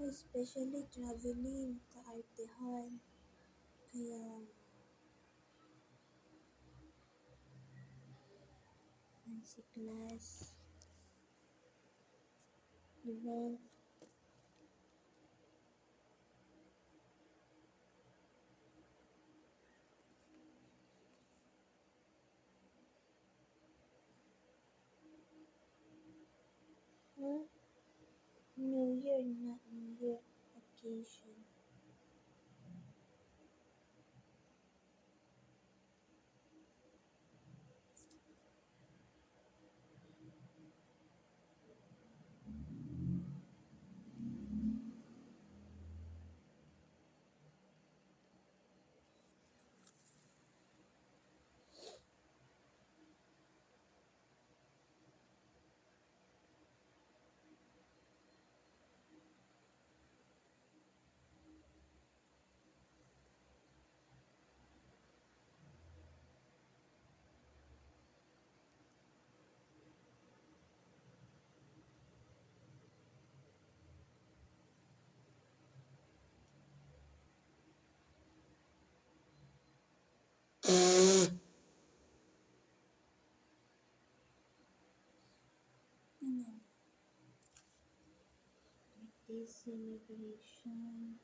Especially traveling, kaartehan. Kaya, fancy class, event, huh? New Year, not New Year occasion. Ano? Birthday celebration.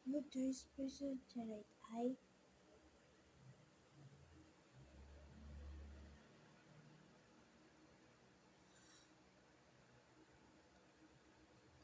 What first person to right eye?